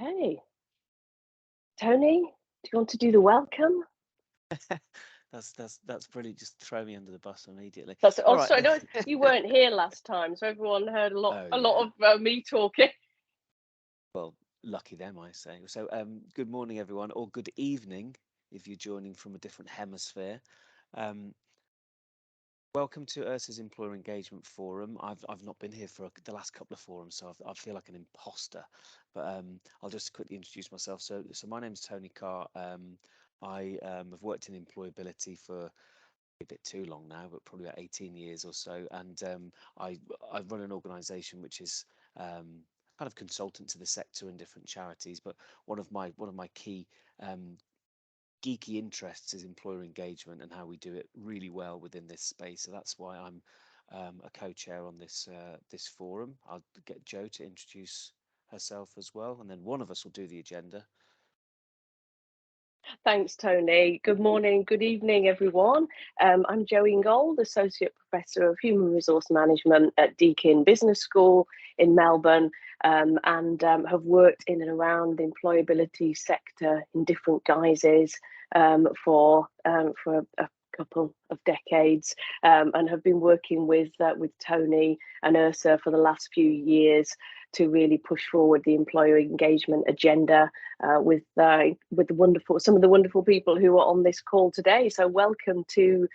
Okay. Tony, do you want to do the welcome? That's brilliant. Just throw me under the bus immediately. That's All oh, right. sorry, no, you weren't here last time, so everyone heard a lot, Oh a yeah. lot of me talking. Well, lucky them, I say. So, good morning, everyone, or good evening if you're joining from a different hemisphere. Um, Welcome to ERSA's Employer Engagement Forum. I've not been here for the last couple of forums, so I feel like an imposter. But I'll just quickly introduce myself. So my name's Tony Carr. I have worked in employability for a bit too long now, but probably about 18 years or so. And I run an organisation which is kind of consultant to the sector and different charities. But one of my key geeky interests is employer engagement and how we do it really well within this space. So that's why I'm a co-chair on this forum. I'll get Jo to introduce herself as well, and then one of us will do the agenda. Thanks, Tony. Good morning, good evening, everyone. I'm Jo Ingold, Associate Professor of Human Resource Management at Deakin Business School in Melbourne, and have worked in and around the employability sector in different guises for a couple of decades, and have been working with Tony and ERSA for the last few years to really push forward the employer engagement agenda with some of the wonderful people who are on this call today. So welcome to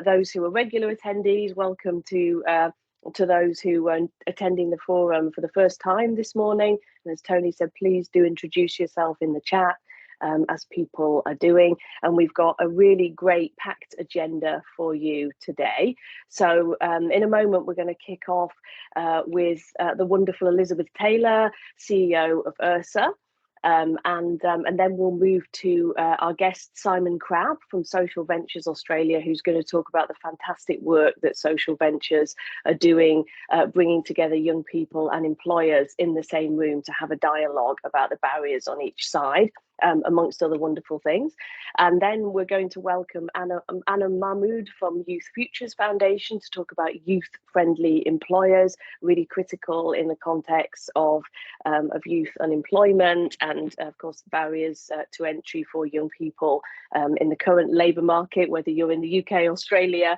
those who are regular attendees. Welcome to those who are attending the forum for the first time this morning. And as Tony said, please do introduce yourself in the chat. As people are doing, and we've got a really great packed agenda for you today. So in a moment, we're going to kick off with the wonderful Elizabeth Taylor, CEO of ERSA. And then we'll move to our guest Simon Crabb from Social Ventures Australia, who's going to talk about the fantastic work that Social Ventures are doing, bringing together young people and employers in the same room to have a dialogue about the barriers on each side. Amongst other wonderful things. And then we're going to welcome Anna Mahmood from Youth Futures Foundation to talk about youth-friendly employers, really critical in the context of youth unemployment and, of course, the barriers to entry for young people in the current labour market, whether you're in the UK, Australia,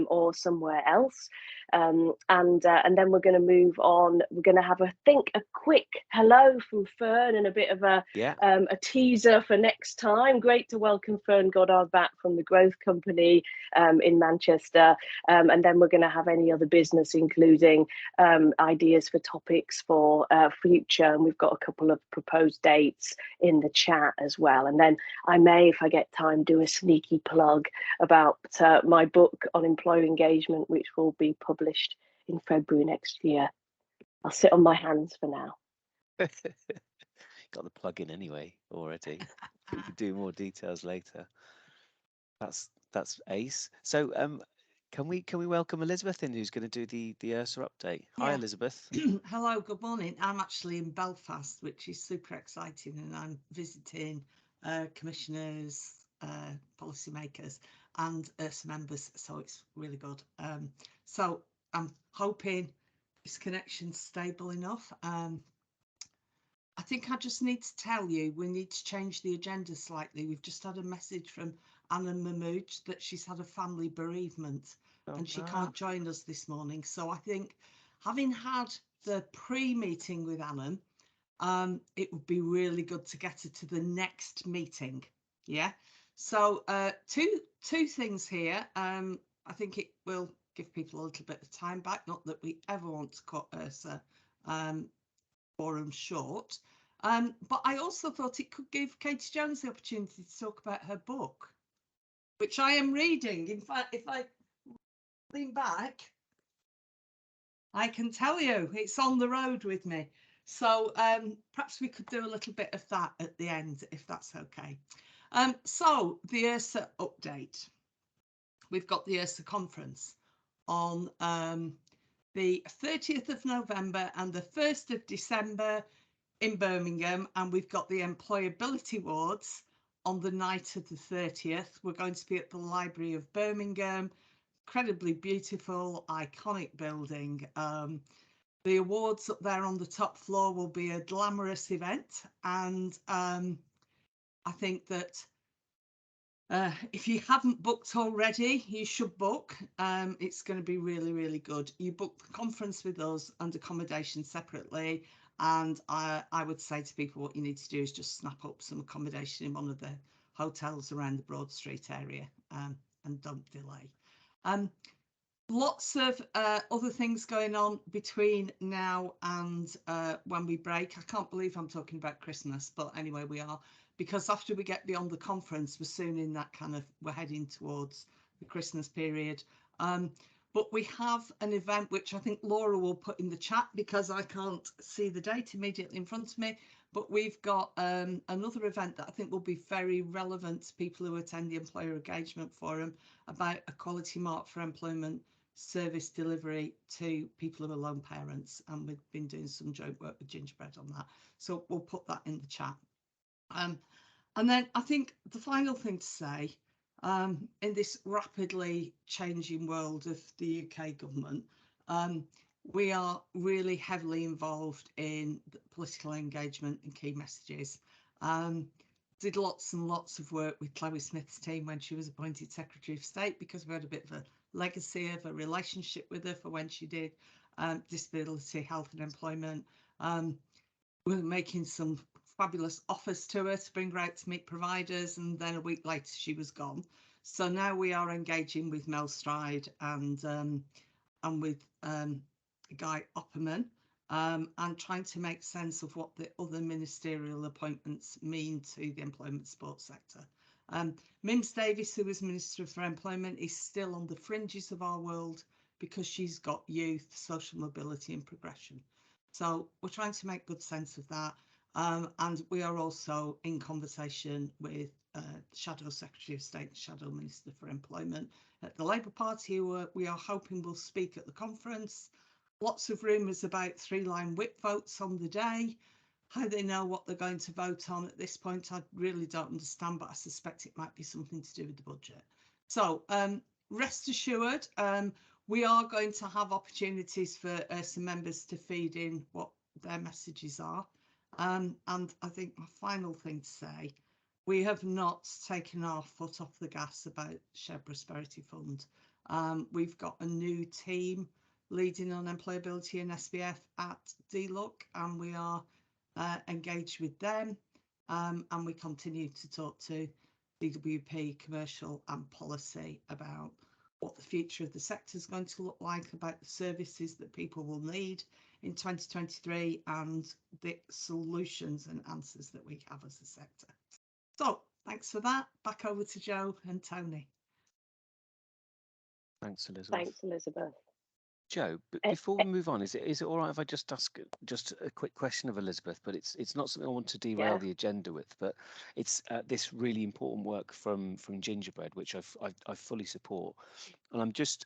or somewhere else. And then we're going to move on. We're going to have, I think, a quick hello from Fern and a bit of a teaser for next time. Great to welcome Fern Goddard back from the Growth Company in Manchester. And then we're going to have any other business, including ideas for topics for future. And we've got a couple of proposed dates in the chat as well. And then I may, if I get time, do a sneaky plug about my book on employer engagement, which will be published in February next year. I'll sit on my hands for now. Got the plug in anyway already. We could do more details later. That's ace. So can we welcome Elizabeth in, who's going to do the ERSA update? Hi, Elizabeth. Hello, good morning. I'm actually in Belfast, which is super exciting, and I'm visiting commissioners, policymakers, and ERSA members, so it's really good. So I'm hoping this connection's stable enough. I think I just need to tell you, we need to change the agenda slightly. We've just had a message from Anna Mahmood that she's had a family bereavement and she can't join us this morning. So I think, having had the pre-meeting with Anna, it would be really good to get her to the next meeting. Yeah. So two things here. I think it will give people a little bit of time back. Not that we ever want to cut ERSA forum short, but I also thought it could give Katie Jones the opportunity to talk about her book, which I am reading. In fact, if I lean back, I can tell you it's on the road with me. So perhaps we could do a little bit of that at the end, if that's okay. So the ERSA update. We've got the ERSA conference on the 30th of November and the 1st of December in Birmingham, and we've got the Employability Awards on the night of the 30th. We're going to be at the Library of Birmingham, incredibly beautiful, iconic building. The awards up there on the top floor will be a glamorous event, and I think that if you haven't booked already, you should book. It's going to be really, really good. You book the conference with us and accommodation separately. And I would say to people, what you need to do is just snap up some accommodation in one of the hotels around the Broad Street area, and don't delay. Lots of other things going on between now and when we break. I can't believe I'm talking about Christmas, but anyway, we are, because after we get beyond the conference, we're soon in that kind of, we're heading towards the Christmas period. But we have an event which I think Laura will put in the chat because I can't see the date immediately in front of me. But we've got another event that I think will be very relevant to people who attend the Employer Engagement Forum about a quality mark for employment service delivery to people who are lone parents, and we've been doing some joint work with Gingerbread on that, so we'll put that in the chat. And then I think the final thing to say, in this rapidly changing world of the UK government, we are really heavily involved in political engagement and key messages. Did lots and lots of work with Chloe Smith's team when she was appointed Secretary of State, because we had a bit of a legacy of a relationship with her for when she did disability, health and employment. We were making some fabulous offers to her to bring her out to meet providers, and then a week later she was gone. So now we are engaging with Mel Stride and with Guy Opperman, and trying to make sense of what the other ministerial appointments mean to the employment support sector. Mims Davis, who was Minister for Employment, is still on the fringes of our world because she's got youth, social mobility and progression. So we're trying to make good sense of that. And we are also in conversation with Shadow Secretary of State and Shadow Minister for Employment at the Labour Party, who we are hoping will speak at the conference. Lots of rumours about 3-line whip votes on the day. How they know what they're going to vote on at this point, I really don't understand, but I suspect it might be something to do with the budget. So rest assured, we are going to have opportunities for some members to feed in what their messages are. And I think my final thing to say, we have not taken our foot off the gas about Shared Prosperity Fund. We've got a new team leading on employability and SBF at DLUC, and we are engaged with them, and we continue to talk to DWP, commercial and policy about what the future of the sector is going to look like, about the services that people will need in 2023 and the solutions and answers that we have as a sector. So thanks for that. Back over to Joe and Tony. Thanks, Elizabeth. Thanks, Elizabeth. Joe, but before we move on, is it all right if I just ask just a quick question of Elizabeth? But it's not something I want to derail the agenda with, but it's this really important work from Gingerbread, which I fully support. And I'm just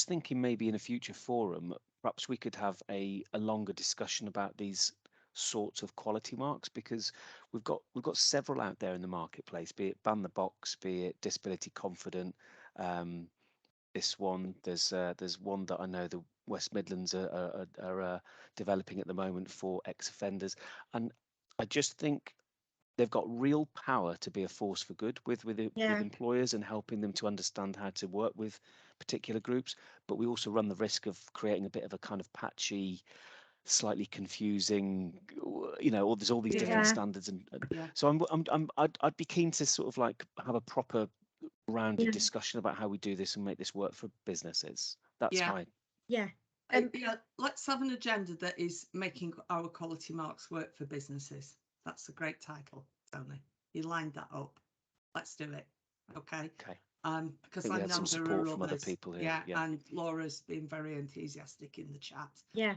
thinking maybe in a future forum, perhaps we could have a longer discussion about these sorts of quality marks, because we've got several out there in the marketplace, be it Ban the Box, be it Disability Confident. This one, there's one that I know the West Midlands are developing at the moment for ex-offenders, and I just think they've got real power to be a force for good with employers and helping them to understand how to work with particular groups. But we also run the risk of creating a bit of a kind of patchy, slightly confusing, there's all these different standards, and so I'd be keen to sort of like have a proper rounded discussion about how we do this and make this work for businesses. That's fine. Let's have an agenda that is making our quality marks work for businesses. That's a great title, Tony. You lined that up. Let's do it. Okay. Because I know some support from other people here. And Laura's been very enthusiastic in the chat.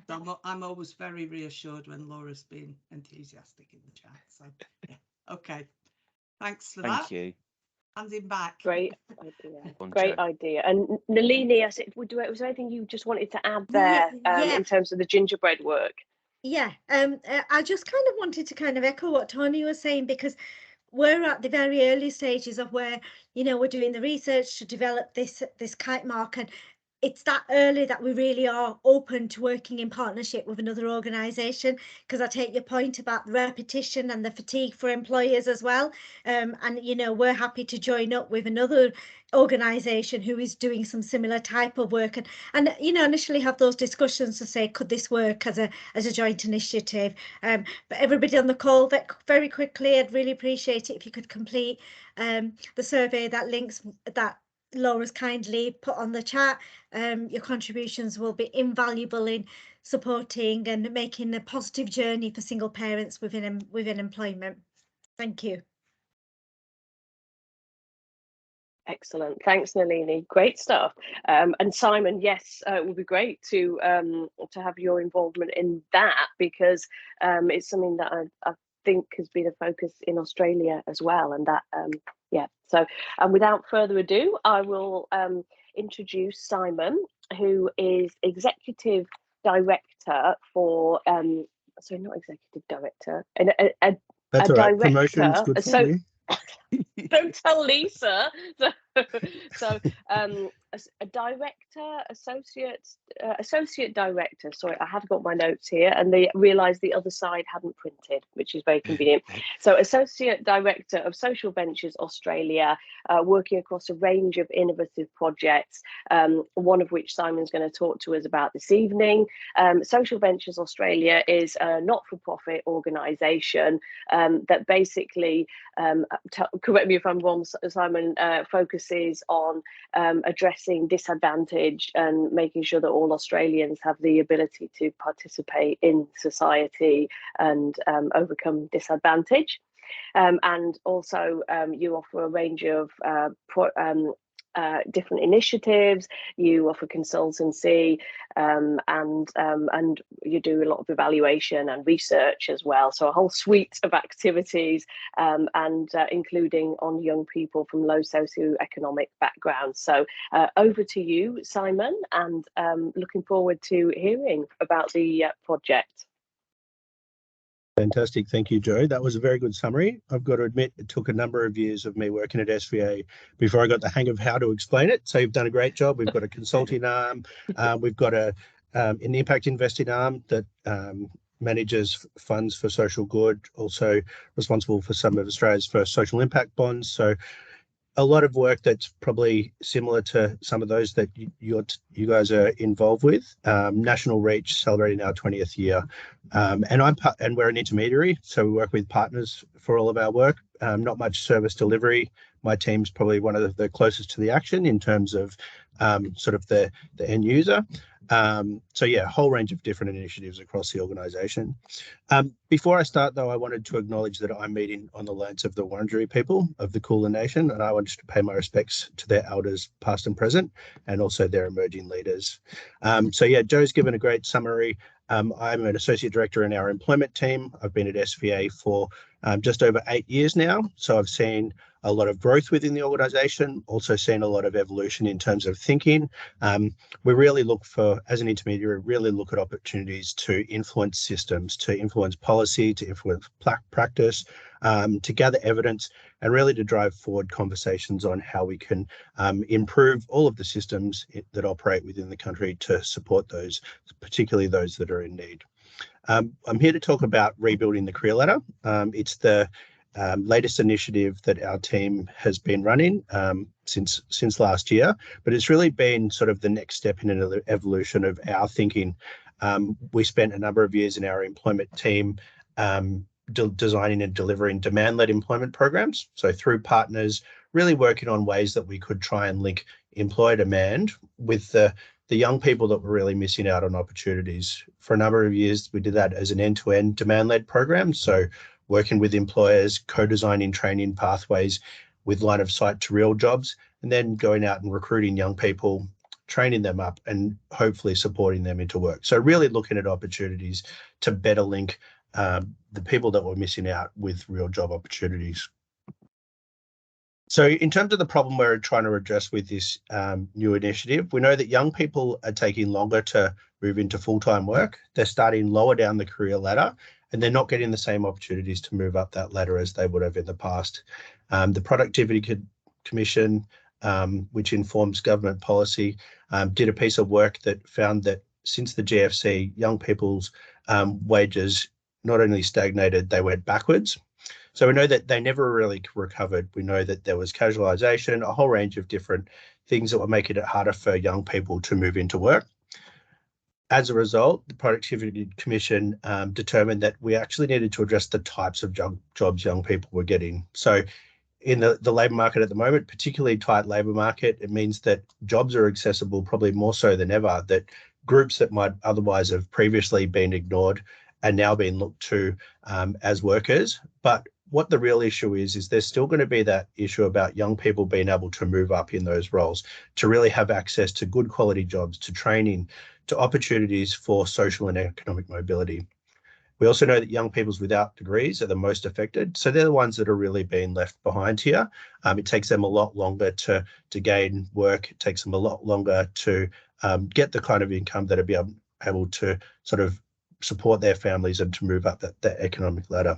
So I'm always very reassured when Laura's been enthusiastic in the chat. So okay. Thanks for that. Thank you. Handing back. Great idea. Great idea. And Nalini, was there anything you just wanted to add there in terms of the gingerbread work? I just kind of wanted to kind of echo what Tony was saying, because we're at the very early stages of where, we're doing the research to develop this kite mark, and it's that early that we really are open to working in partnership with another organisation, because I take your point about the repetition and the fatigue for employers as well. And, you know, we're happy to join up with another organisation who is doing some similar type of work, and you know, initially have those discussions to say, could this work as a joint initiative? But everybody on the call, very quickly, I'd really appreciate it if you could complete the survey that links that Laura's kindly put on the chat. Your contributions will be invaluable in supporting and making a positive journey for single parents within employment. Thank you. Excellent. Thanks, Nalini. Great stuff. And Simon, yes, it would be great to have your involvement in that, because it's something that I think has been a focus in Australia as well. And that, yeah. So, and without further ado, I will introduce Simon, who is Executive Director for, sorry, not Executive Director, That's a all right. director. Promotion's good for me. Don't tell Lisa. So a director, associate director. Sorry, I have got my notes here, and they realised the other side hadn't printed, which is very convenient. So associate director of Social Ventures Australia, working across a range of innovative projects, one of which Simon's going to talk to us about this evening. Social Ventures Australia is a not-for-profit organisation that basically, correct me if I'm wrong, Simon, focuses on addressing disadvantage and making sure that all Australians have the ability to participate in society and overcome disadvantage. And also you offer a range of different initiatives. You offer consultancy, and you do a lot of evaluation and research as well. So a whole suite of activities, and including on young people from low socioeconomic backgrounds. So over to you, Simon, and looking forward to hearing about the project. Fantastic. Thank you, Joe. That was a very good summary. I've got to admit, it took a number of years of me working at SVA before I got the hang of how to explain it. So you've done a great job. We've got a consulting arm. We've got an impact investing arm that manages funds for social good, also responsible for some of Australia's first social impact bonds. So a lot of work that's probably similar to some of those that you guys are involved with. National reach, celebrating our 20th year, and we're an intermediary, so we work with partners for all of our work. Not much service delivery. My team's probably one of the closest to the action in terms of sort of the end user. So yeah, a whole range of different initiatives across the organisation. Before I start, though, I wanted to acknowledge that I'm meeting on the lands of the Wurundjeri people of the Kulin Nation, and I wanted to pay my respects to their elders, past and present, and also their emerging leaders. So yeah, Joe's given a great summary. I'm an associate director in our employment team. I've been at SVA for just over 8 years now, so I've seen a lot of growth within the organisation, also seen a lot of evolution in terms of thinking. We really look for, as an intermediary, really look at opportunities to influence systems, to influence policy, to influence practice, to gather evidence, and really to drive forward conversations on how we can improve all of the systems that operate within the country to support those, particularly those that are in need. I'm here to talk about rebuilding the career ladder. It's the latest initiative that our team has been running since last year, but it's really been sort of the next step in an evolution of our thinking. We spent a number of years in our employment team designing and delivering demand-led employment programs. So through partners, really working on ways that we could try and link employer demand with the young people that were really missing out on opportunities. For a number of years, we did that as an end-to-end demand-led program. So working with employers, co-designing training pathways with line of sight to real jobs, and then going out and recruiting young people, training them up, and hopefully supporting them into work. So really looking at opportunities to better link the people that were missing out with real job opportunities. So in terms of the problem we're trying to address with this new initiative, we know that young people are taking longer to move into full-time work. They're starting lower down the career ladder, and they're not getting the same opportunities to move up that ladder as they would have in the past. The Productivity Commission which informs government policy, did a piece of work that found that since the GFC, young people's wages not only stagnated, they went backwards. So we know that they never really recovered. We know that there was casualisation, a whole range of different things that were making it harder for young people to move into work. As a result, the Productivity Commission determined that we actually needed to address the types of jobs young people were getting. So in the labour market at the moment, particularly tight labour market, it means that jobs are accessible probably more so than ever, that groups that might otherwise have previously been ignored are now being looked to as workers. But what the real issue is there's still going to be that issue about young people being able to move up in those roles, to really have access to good quality jobs, to training, to opportunities for social and economic mobility. We also know that young people without degrees are the most affected. So they're the ones that are really being left behind here. It takes them a lot longer to gain work. It takes them a lot longer to get the kind of income that are able to sort of support their families and to move up that economic ladder.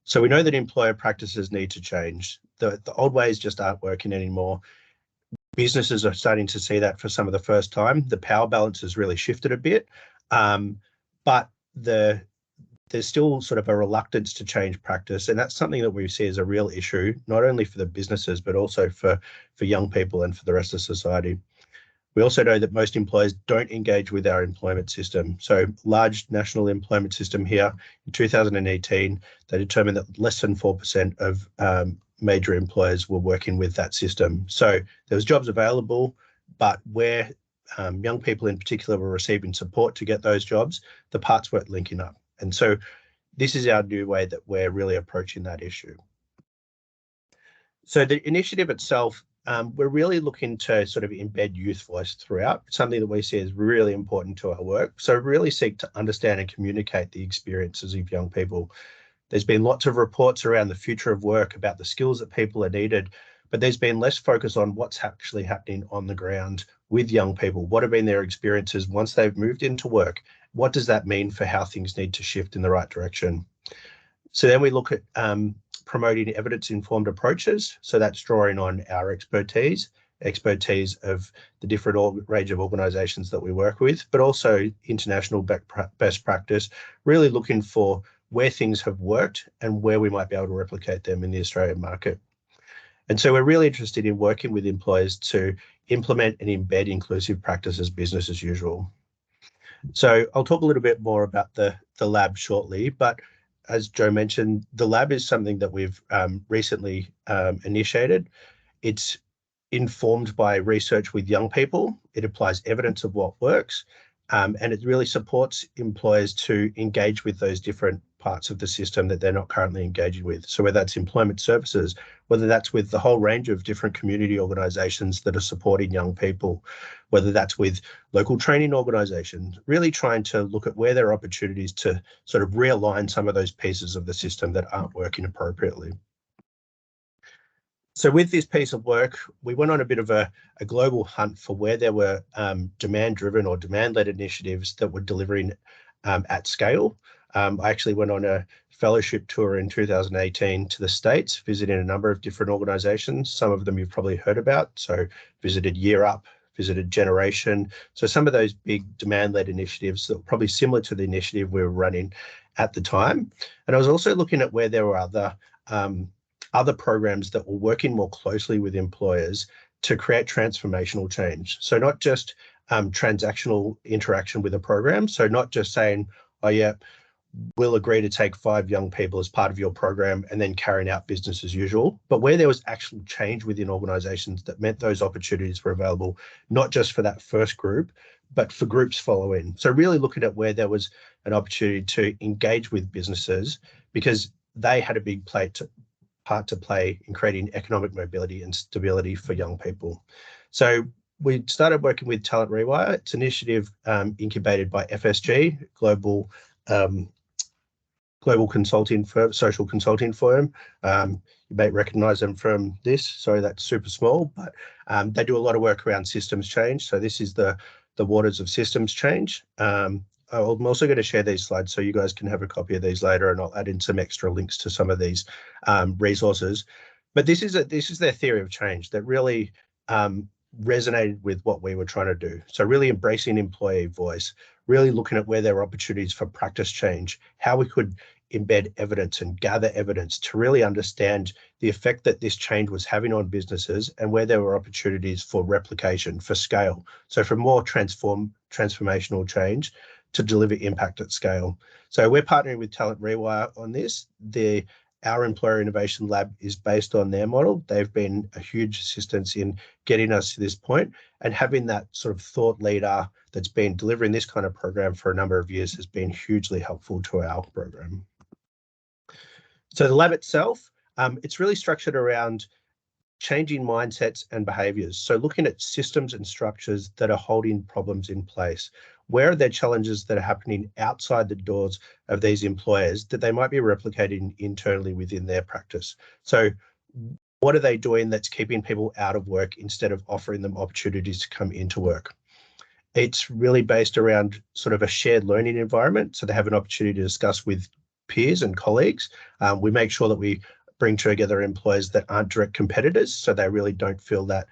So we know that employer practices need to change. The old ways just aren't working anymore. Businesses are starting to see that for some of the first time. The power balance has really shifted a bit, but there's still sort of a reluctance to change practice, and that's something that we see as a real issue, not only for the businesses, but also for young people and for the rest of society. We also know that most employers don't engage with our employment system. So large national employment system here, in 2018, they determined that less than 4% of major employers were working with that system. So there was jobs available, but where young people in particular were receiving support to get those jobs, the parts weren't linking up. And so this is our new way that we're really approaching that issue. So the initiative itself, we're really looking to sort of embed youth voice throughout, something that we see as really important to our work. So really seek to understand and communicate the experiences of young people. There's been lots of reports around the future of work about the skills that people are needed, but there's been less focus on what's actually happening on the ground with young people. What have been their experiences once they've moved into work? What does that mean for how things need to shift in the right direction? So then we look at promoting evidence-informed approaches. So that's drawing on our expertise of the different range of organisations that we work with, but also international best practice, really looking for where things have worked and where we might be able to replicate them in the Australian market. And so we're really interested in working with employers to implement and embed inclusive practice as business as usual. So I'll talk a little bit more about the lab shortly, but as Joe mentioned, the lab is something that we've recently initiated. It's informed by research with young people. It applies evidence of what works, and it really supports employers to engage with those different parts of the system that they're not currently engaging with. So whether that's employment services, whether that's with the whole range of different community organisations that are supporting young people, whether that's with local training organisations, really trying to look at where there are opportunities to sort of realign some of those pieces of the system that aren't working appropriately. So with this piece of work, we went on a bit of a global hunt for where there were demand-driven or demand-led initiatives that were delivering at scale. I actually went on a fellowship tour in 2018 to the States, visiting a number of different organisations. Some of them you've probably heard about. So visited Year Up, visited Generation. So some of those big demand-led initiatives that were probably similar to the initiative we were running at the time. And I was also looking at where there were other programs that were working more closely with employers to create transformational change. So not just transactional interaction with a program. So not just saying, oh yeah, we'll agree to take 5 young people as part of your program and then carrying out business as usual, but where there was actual change within organisations that meant those opportunities were available, not just for that first group, but for groups following. So really looking at where there was an opportunity to engage with businesses because they had a big part to play in creating economic mobility and stability for young people. So we started working with Talent Rewire. It's an initiative incubated by FSG, global consulting firm, social consulting firm. You may recognize them from this. Sorry, that's super small, but they do a lot of work around systems change. So this is the waters of systems change. I'm also going to share these slides so you guys can have a copy of these later, and I'll add in some extra links to some of these resources. But this is their theory of change that really resonated with what we were trying to do. So really embracing employee voice, really looking at where there are opportunities for practice change, how we could embed evidence and gather evidence to really understand the effect that this change was having on businesses and where there were opportunities for replication, for scale. So for more transformational change to deliver impact at scale. So we're partnering with Talent Rewire on this. Our Employer Innovation Lab is based on their model. They've been a huge assistance in getting us to this point, and having that sort of thought leader that's been delivering this kind of program for a number of years has been hugely helpful to our program. So the lab itself, it's really structured around changing mindsets and behaviors. So looking at systems and structures that are holding problems in place. Where are there challenges that are happening outside the doors of these employers that they might be replicating internally within their practice? So what are they doing that's keeping people out of work instead of offering them opportunities to come into work? It's really based around sort of a shared learning environment. So they have an opportunity to discuss with peers and colleagues. We make sure that we bring together employers that aren't direct competitors, so they really don't feel that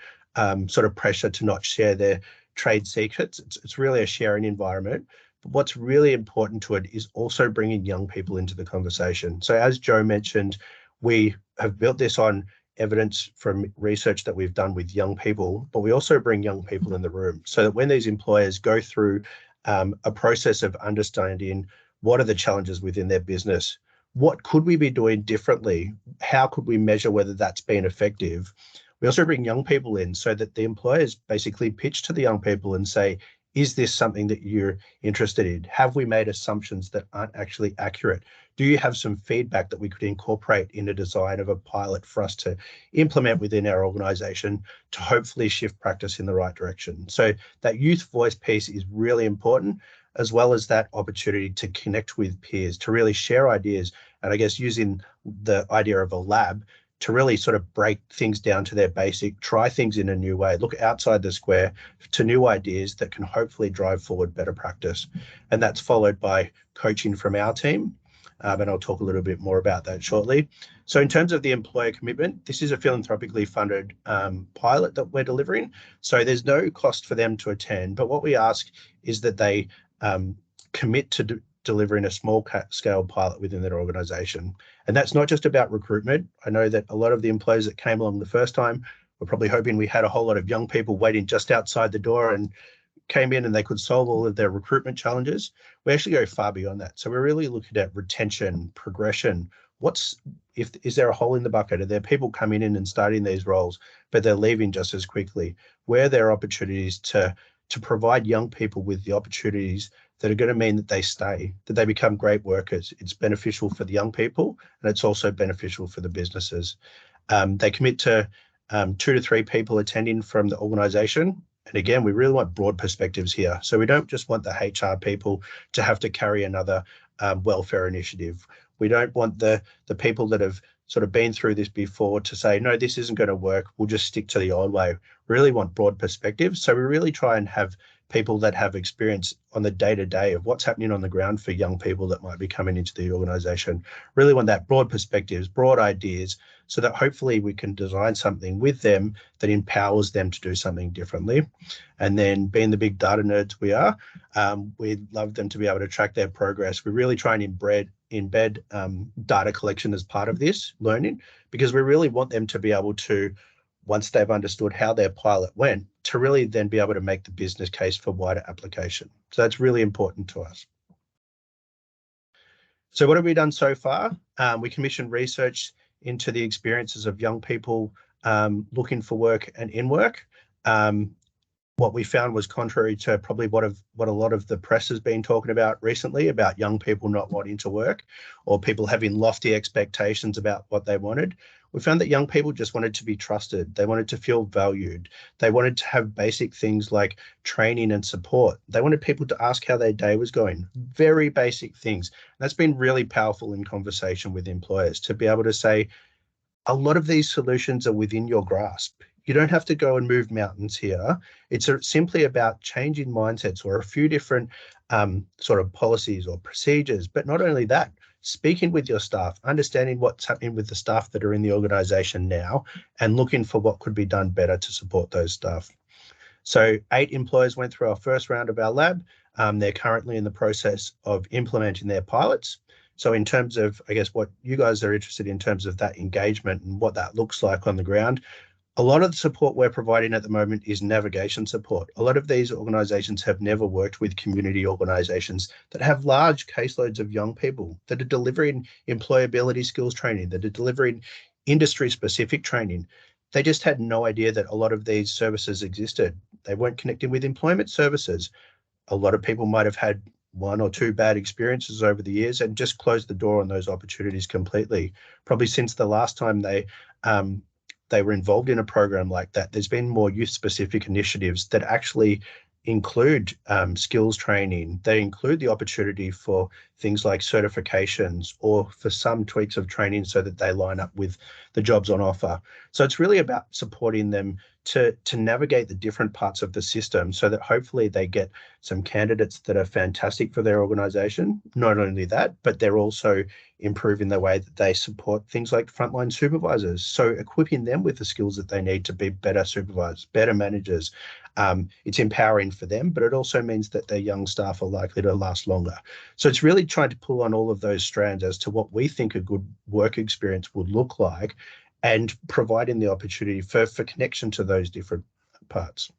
sort of pressure to not share their trade secrets. It's really a sharing environment. But what's really important to it is also bringing young people into the conversation. So as Joe mentioned, we have built this on evidence from research that we've done with young people, but we also bring young people in the room so that when these employers go through a process of understanding what are the challenges within their business, what could we be doing differently? How could we measure whether that's been effective? We also bring young people in so that the employers basically pitch to the young people and say, is this something that you're interested in? Have we made assumptions that aren't actually accurate? Do you have some feedback that we could incorporate in the design of a pilot for us to implement within our organisation to hopefully shift practice in the right direction? So that youth voice piece is really important, as well as that opportunity to connect with peers, to really share ideas, and I guess using the idea of a lab to really sort of break things down to their basic, try things in a new way, look outside the square to new ideas that can hopefully drive forward better practice. And that's followed by coaching from our team. And I'll talk a little bit more about that shortly. So in terms of the employer commitment, this is a philanthropically funded pilot that we're delivering. So there's no cost for them to attend, but what we ask is that they commit to delivering a small scale pilot within their organisation. And that's not just about recruitment. I know that a lot of the employers that came along the first time were probably hoping we had a whole lot of young people waiting just outside the door and came in and they could solve all of their recruitment challenges. We actually go far beyond that. So we're really looking at retention, progression. Is there a hole in the bucket? Are there people coming in and starting these roles, but they're leaving just as quickly? Where are there opportunities to provide young people with the opportunities that are going to mean that they stay, that they become great workers? It's beneficial for the young people, and it's also beneficial for the businesses. They commit to 2 to 3 people attending from the organisation. And again, we really want broad perspectives here. So we don't just want the HR people to have to carry another welfare initiative. We don't want the people that have sort of been through this before to say, no, this isn't going to work. We'll just stick to the old way. We really want broad perspectives. So we really try and have people that have experience on the day-to-day of what's happening on the ground for young people that might be coming into the organisation. Really want that broad perspectives, broad ideas, so that hopefully we can design something with them that empowers them to do something differently. And then being the big data nerds we are, we'd love them to be able to track their progress. We really try and embed data collection as part of this learning, because we really want them to be able to, once they've understood how their pilot went, to really then be able to make the business case for wider application. So that's really important to us. So what have we done so far? We commissioned research into the experiences of young people looking for work and in work. What we found was contrary to probably what a lot of the press has been talking about recently, about young people not wanting to work or people having lofty expectations about what they wanted. We found that young people just wanted to be trusted. They wanted to feel valued. They wanted to have basic things like training and support. They wanted people to ask how their day was going. Very basic things. That's been really powerful in conversation with employers, to be able to say, a lot of these solutions are within your grasp. You don't have to go and move mountains here. It's simply about changing mindsets or a few different sort of policies or procedures. But not only that, speaking with your staff, understanding what's happening with the staff that are in the organisation now, and looking for what could be done better to support those staff. So 8 employers went through our first round of our lab. They're currently in the process of implementing their pilots. So in terms of, I guess, what you guys are interested in terms of that engagement and what that looks like on the ground, a lot of the support we're providing at the moment is navigation support. A lot of these organisations have never worked with community organisations that have large caseloads of young people that are delivering employability skills training, that are delivering industry-specific training. They just had no idea that a lot of these services existed. They weren't connecting with employment services. A lot of people might have had 1 or 2 bad experiences over the years and just closed the door on those opportunities completely. Probably since the last time they were involved in a program like that, there's been more youth-specific initiatives that actually include skills training. They include the opportunity for things like certifications or for some tweaks of training so that they line up with the jobs on offer. So it's really about supporting them to navigate the different parts of the system so that hopefully they get some candidates that are fantastic for their organisation. Not only that, but they're also improving the way that they support things like frontline supervisors. So equipping them with the skills that they need to be better supervisors, better managers. It's empowering for them, but it also means that their young staff are likely to last longer. So it's really trying to pull on all of those strands as to what we think a good work experience would look like, and providing the opportunity for connection to those different parts.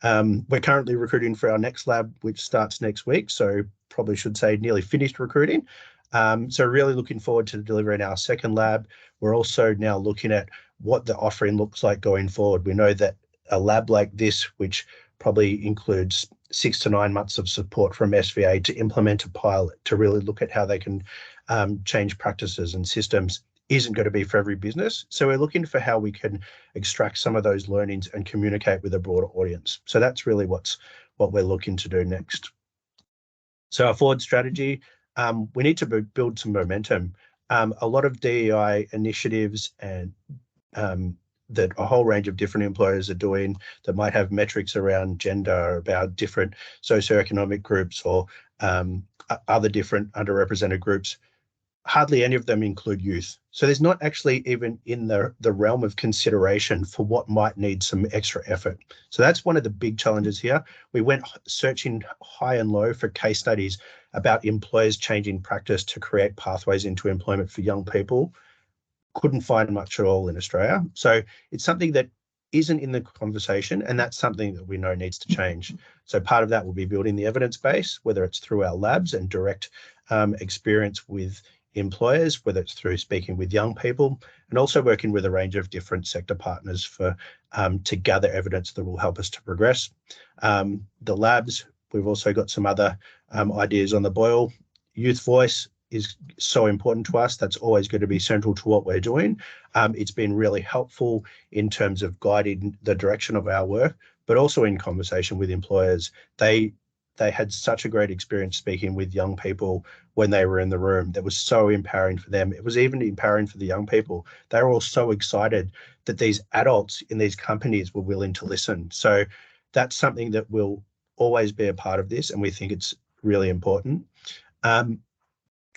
We're currently recruiting for our next lab, which starts next week. So probably should say nearly finished recruiting. So really looking forward to delivering our second lab. We're also now looking at what the offering looks like going forward. We know that a lab like this, which probably includes 6 to 9 months of support from SVA to implement a pilot, to really look at how they can change practices and systems, isn't going to be for every business. So we're looking for how we can extract some of those learnings and communicate with a broader audience. So that's really what we're looking to do next. So our forward strategy, we need to build some momentum. A lot of DEI initiatives and that a whole range of different employers are doing that might have metrics around gender, about different socioeconomic groups or other different underrepresented groups. Hardly any of them include youth. So there's not actually even in the realm of consideration for what might need some extra effort. So that's one of the big challenges here. We went searching high and low for case studies about employers changing practice to create pathways into employment for young people. Couldn't find much at all in Australia. So it's something that isn't in the conversation, and that's something that we know needs to change. So part of that will be building the evidence base, whether it's through our labs and direct experience with employers, whether it's through speaking with young people, and also working with a range of different sector partners for to gather evidence that will help us to progress. The labs, we've also got some other ideas on the boil. Youth voice is so important to us. That's always going to be central to what we're doing. It's been really helpful in terms of guiding the direction of our work, but also in conversation with employers. They had such a great experience speaking with young people when they were in the room. That was so empowering for them. It was even empowering for the young people. They were all so excited that these adults in these companies were willing to listen. So that's something that will always be a part of this, and we think it's really important.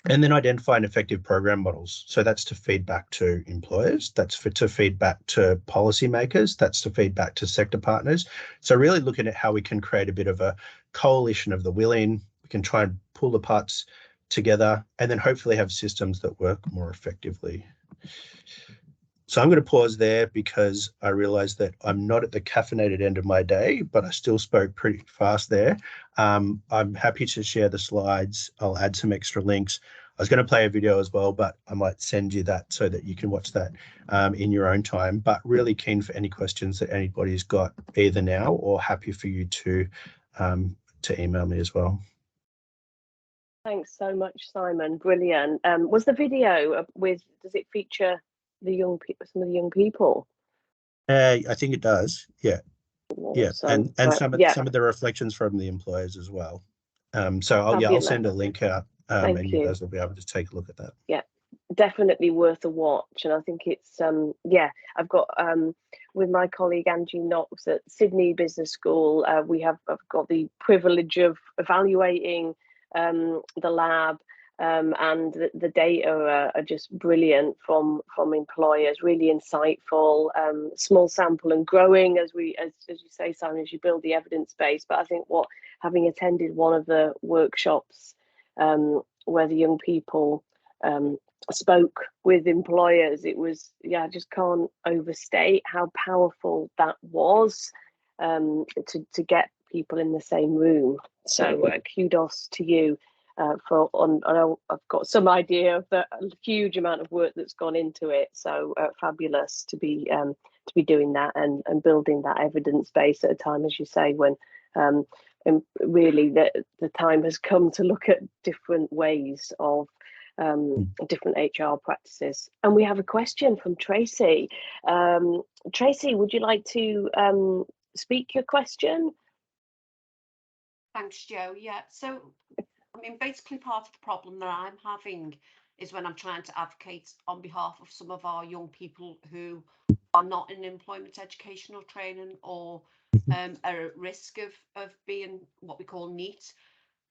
And then identifying effective program models. So that's to feed back to employers, that's to feed back to policymakers, that's to feed back to sector partners. So really looking at how we can create a bit of a coalition of the willing. We can try and pull the parts together and then hopefully have systems that work more effectively. So I'm going to pause there because I realized that I'm not at the caffeinated end of my day, but I still spoke pretty fast there. I'm happy to share the slides. I'll add some extra links. I was going to play a video as well, but I might send you that so that you can watch that in your own time. But really keen for any questions that anybody's got either now or happy for you to email me as well. Thanks so much, Simon. Brilliant. Was the video does it feature the young people, some of the young people? I think it does. Yeah. Awesome. And some of the reflections from the employers as well. So I'll send a link out and you guys will be able to take a look at that. Yeah, definitely worth a watch. And I think it's yeah, I've got with my colleague Angie Knox at Sydney Business School, I've got the privilege of evaluating the lab. And the data are just brilliant from employers, really insightful, small sample and growing as you say, Simon, as you build the evidence base. But I think having attended one of the workshops where the young people spoke with employers, it was, yeah, I just can't overstate how powerful that was to get people in the same room. So kudos to you. I know I've got some idea of the huge amount of work that's gone into it. So fabulous to be doing that and building that evidence base at a time, as you say, when and really the time has come to look at different ways of different HR practices. And we have a question from Tracy. Tracy, would you like to speak your question? Thanks, Jo. Yeah, so I mean, basically part of the problem that I'm having is when I'm trying to advocate on behalf of some of our young people who are not in employment educational training or are at risk of being what we call NEET.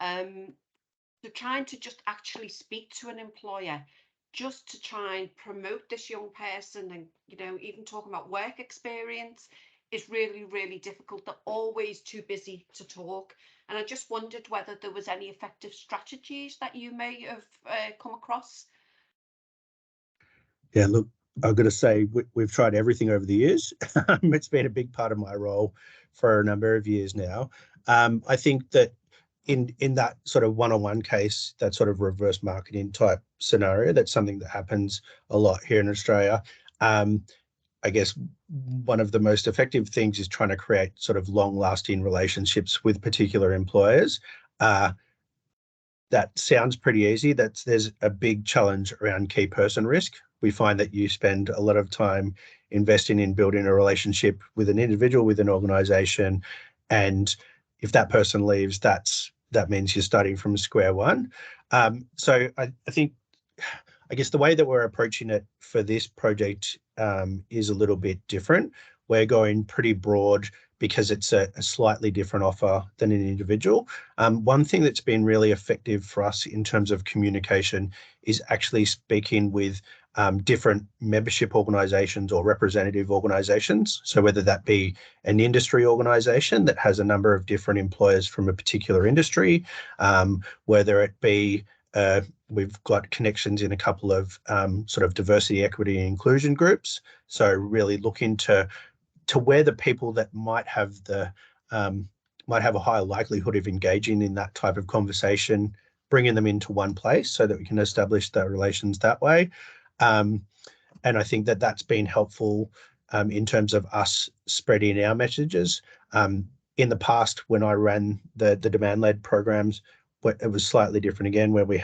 So trying to just actually speak to an employer just to try and promote this young person and, you know, even talking about work experience is really, really difficult. They're always too busy to talk. And I just wondered whether there was any effective strategies that you may have come across. Yeah, look, I've got to say, we've tried everything over the years. It's been a big part of my role for a number of years now. I think that in that sort of one-on-one case, that sort of reverse marketing type scenario, that's something that happens a lot here in Australia. I guess one of the most effective things is trying to create sort of long-lasting relationships with particular employers. That sounds pretty easy. There's a big challenge around key person risk. We find that you spend a lot of time investing in building a relationship with an individual, with an organization, and if that person leaves, that means you're starting from square one. So I think, I guess the way that we're approaching it for this project is a little bit different. We're going pretty broad because it's a slightly different offer than an individual. One thing that's been really effective for us in terms of communication is actually speaking with different membership organisations or representative organisations. So whether that be an industry organisation that has a number of different employers from a particular industry, whether it be we've got connections in a couple of sort of diversity, equity, and inclusion groups. So really looking to where the people that might have a higher likelihood of engaging in that type of conversation, bringing them into one place so that we can establish the relations that way. And I think that that's been helpful in terms of us spreading our messages. In the past, when I ran the demand-led programs, it was slightly different again, where we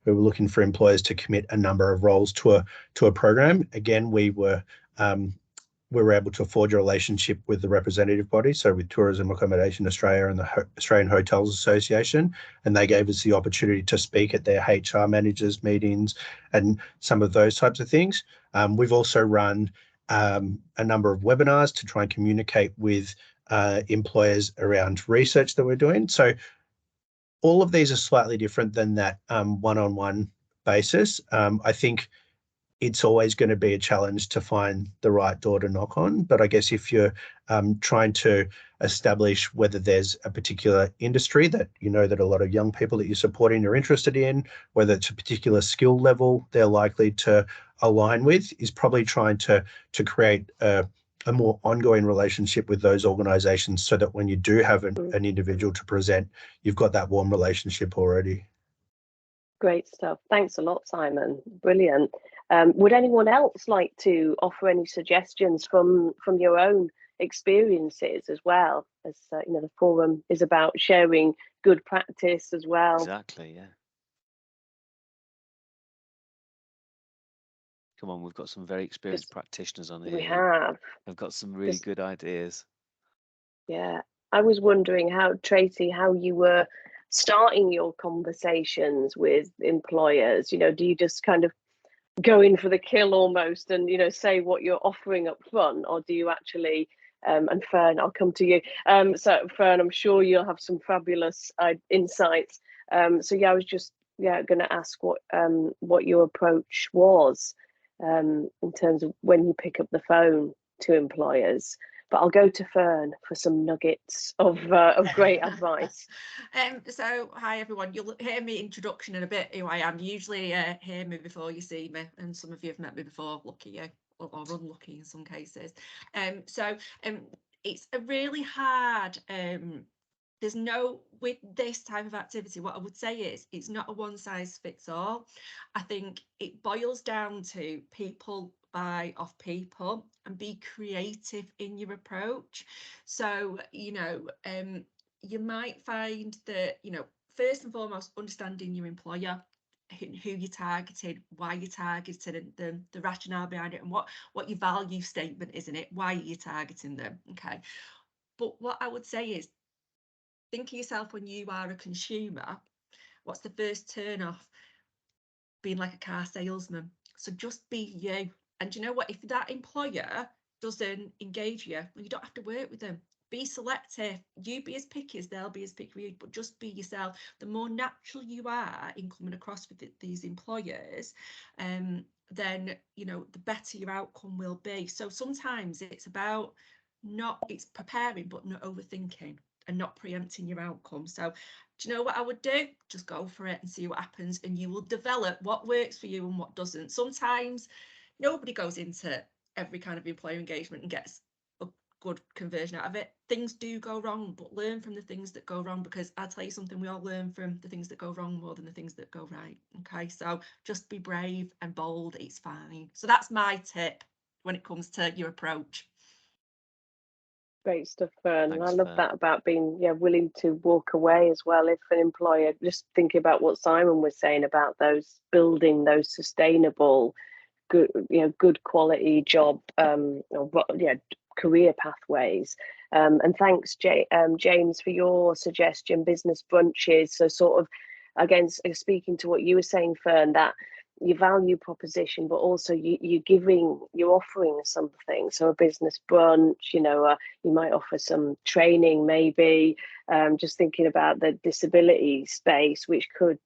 were looking for employers to commit a number of roles to a program. Again, we were able to forge a relationship with the representative body, so with Tourism Accommodation Australia and the Australian Hotels Association, and they gave us the opportunity to speak at their HR managers meetings and some of those types of things. We've also run a number of webinars to try and communicate with employers around research that we're doing. So all of these are slightly different than that one-on-one basis. I think it's always going to be a challenge to find the right door to knock on. But I guess if you're trying to establish whether there's a particular industry that you know that a lot of young people that you're supporting are interested in, whether it's a particular skill level they're likely to align with, is probably trying to create a more ongoing relationship with those organisations so that when you do have an individual to present, you've got that warm relationship already. Great stuff. Thanks a lot, Simon. Brilliant. Would anyone else like to offer any suggestions from your own experiences as well? As you know, the forum is about sharing good practice as well. Exactly, yeah. Come on, we've got some very experienced practitioners on here. We have. They've got some really good ideas. Yeah. I was wondering Tracy, how you were starting your conversations with employers. You know, do you just kind of go in for the kill almost, and say what you're offering up front, or do you actually? And Fern, I'll come to you. So Fern, I'm sure you'll have some fabulous insights. So yeah, I was just going to ask what your approach was in terms of when you pick up the phone to employers. But I'll go to Fern for some nuggets of great advice. So hi everyone, you'll hear me introduction in a bit who I am. Usually hear me before you see me, and some of you have met me before, lucky you, or unlucky in some cases. It's a really hard there's no, with this type of activity, what I would say is it's not a one size fits all. I think it boils down to people buy off people, and be creative in your approach. So you might find that first and foremost, understanding your employer, who you're targeting, why you're targeting, and the rationale behind it, and what your value statement is in it, why you're targeting them. Okay, but what I would say is, think of yourself when you are a consumer. What's the first turn off? Being like a car salesman. So just be you. And you know what? If that employer doesn't engage you, well, you don't have to work with them. Be selective. You be as picky as they'll be as picky with you, but just be yourself. The more natural you are in coming across with these employers, then the better your outcome will be. So sometimes it's about it's preparing, but not overthinking and not preempting your outcome. So do you know what I would do? Just go for it and see what happens, and you will develop what works for you and what doesn't. Sometimes nobody goes into every kind of employer engagement and gets a good conversion out of it. Things do go wrong, but learn from the things that go wrong, because I'll tell you something, we all learn from the things that go wrong more than the things that go right. Okay, so just be brave and bold, it's fine. So that's my tip when it comes to your approach. Great stuff, Fern. Thanks, I love Fern. that about being willing to walk away as well. If an employer, just thinking about what Simon was saying about building those sustainable, good quality job, career pathways. And thanks, James, for your suggestion, business brunches. So sort of, again, speaking to what you were saying, Fern, that your value proposition, but also you're offering something. So a business brunch, you might offer some training, maybe. Just thinking about the disability space, which could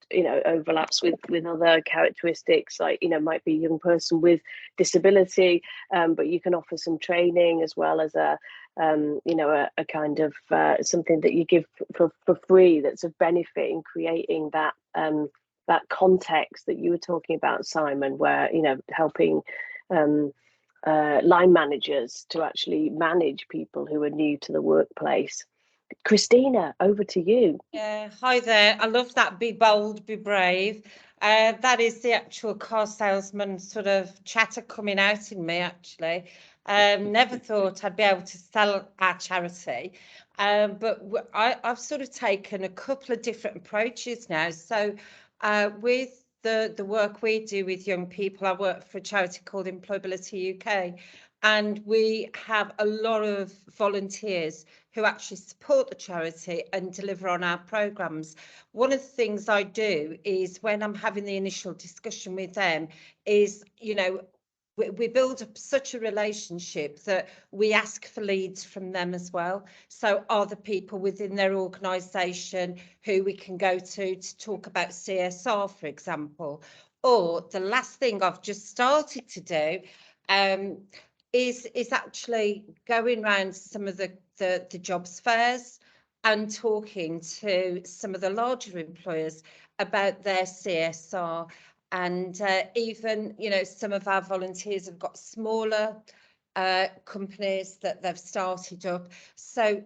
overlaps with other characteristics, like might be a young person with disability, but you can offer some training as well as a kind of something that you give for free, that's of benefit in creating that context that you were talking about, Simon, where helping line managers to actually manage people who are new to the workplace. Christina, over to you. Yeah, hi there. I love that. Be bold, be brave. That is the actual car salesman sort of chatter coming out in me, actually. Never thought I'd be able to sell our charity. But I've sort of taken a couple of different approaches now. So with the work we do with young people, I work for a charity called Employability UK, and we have a lot of volunteers who actually support the charity and deliver on our programmes. One of the things I do is, when I'm having the initial discussion with them, is, we build up such a relationship that we ask for leads from them as well. So are the people within their organisation who we can go to talk about CSR, for example? Or the last thing I've just started to do is actually going around some of the jobs fairs and talking to some of the larger employers about their CSR. And even, some of our volunteers have got smaller companies that they've started up. So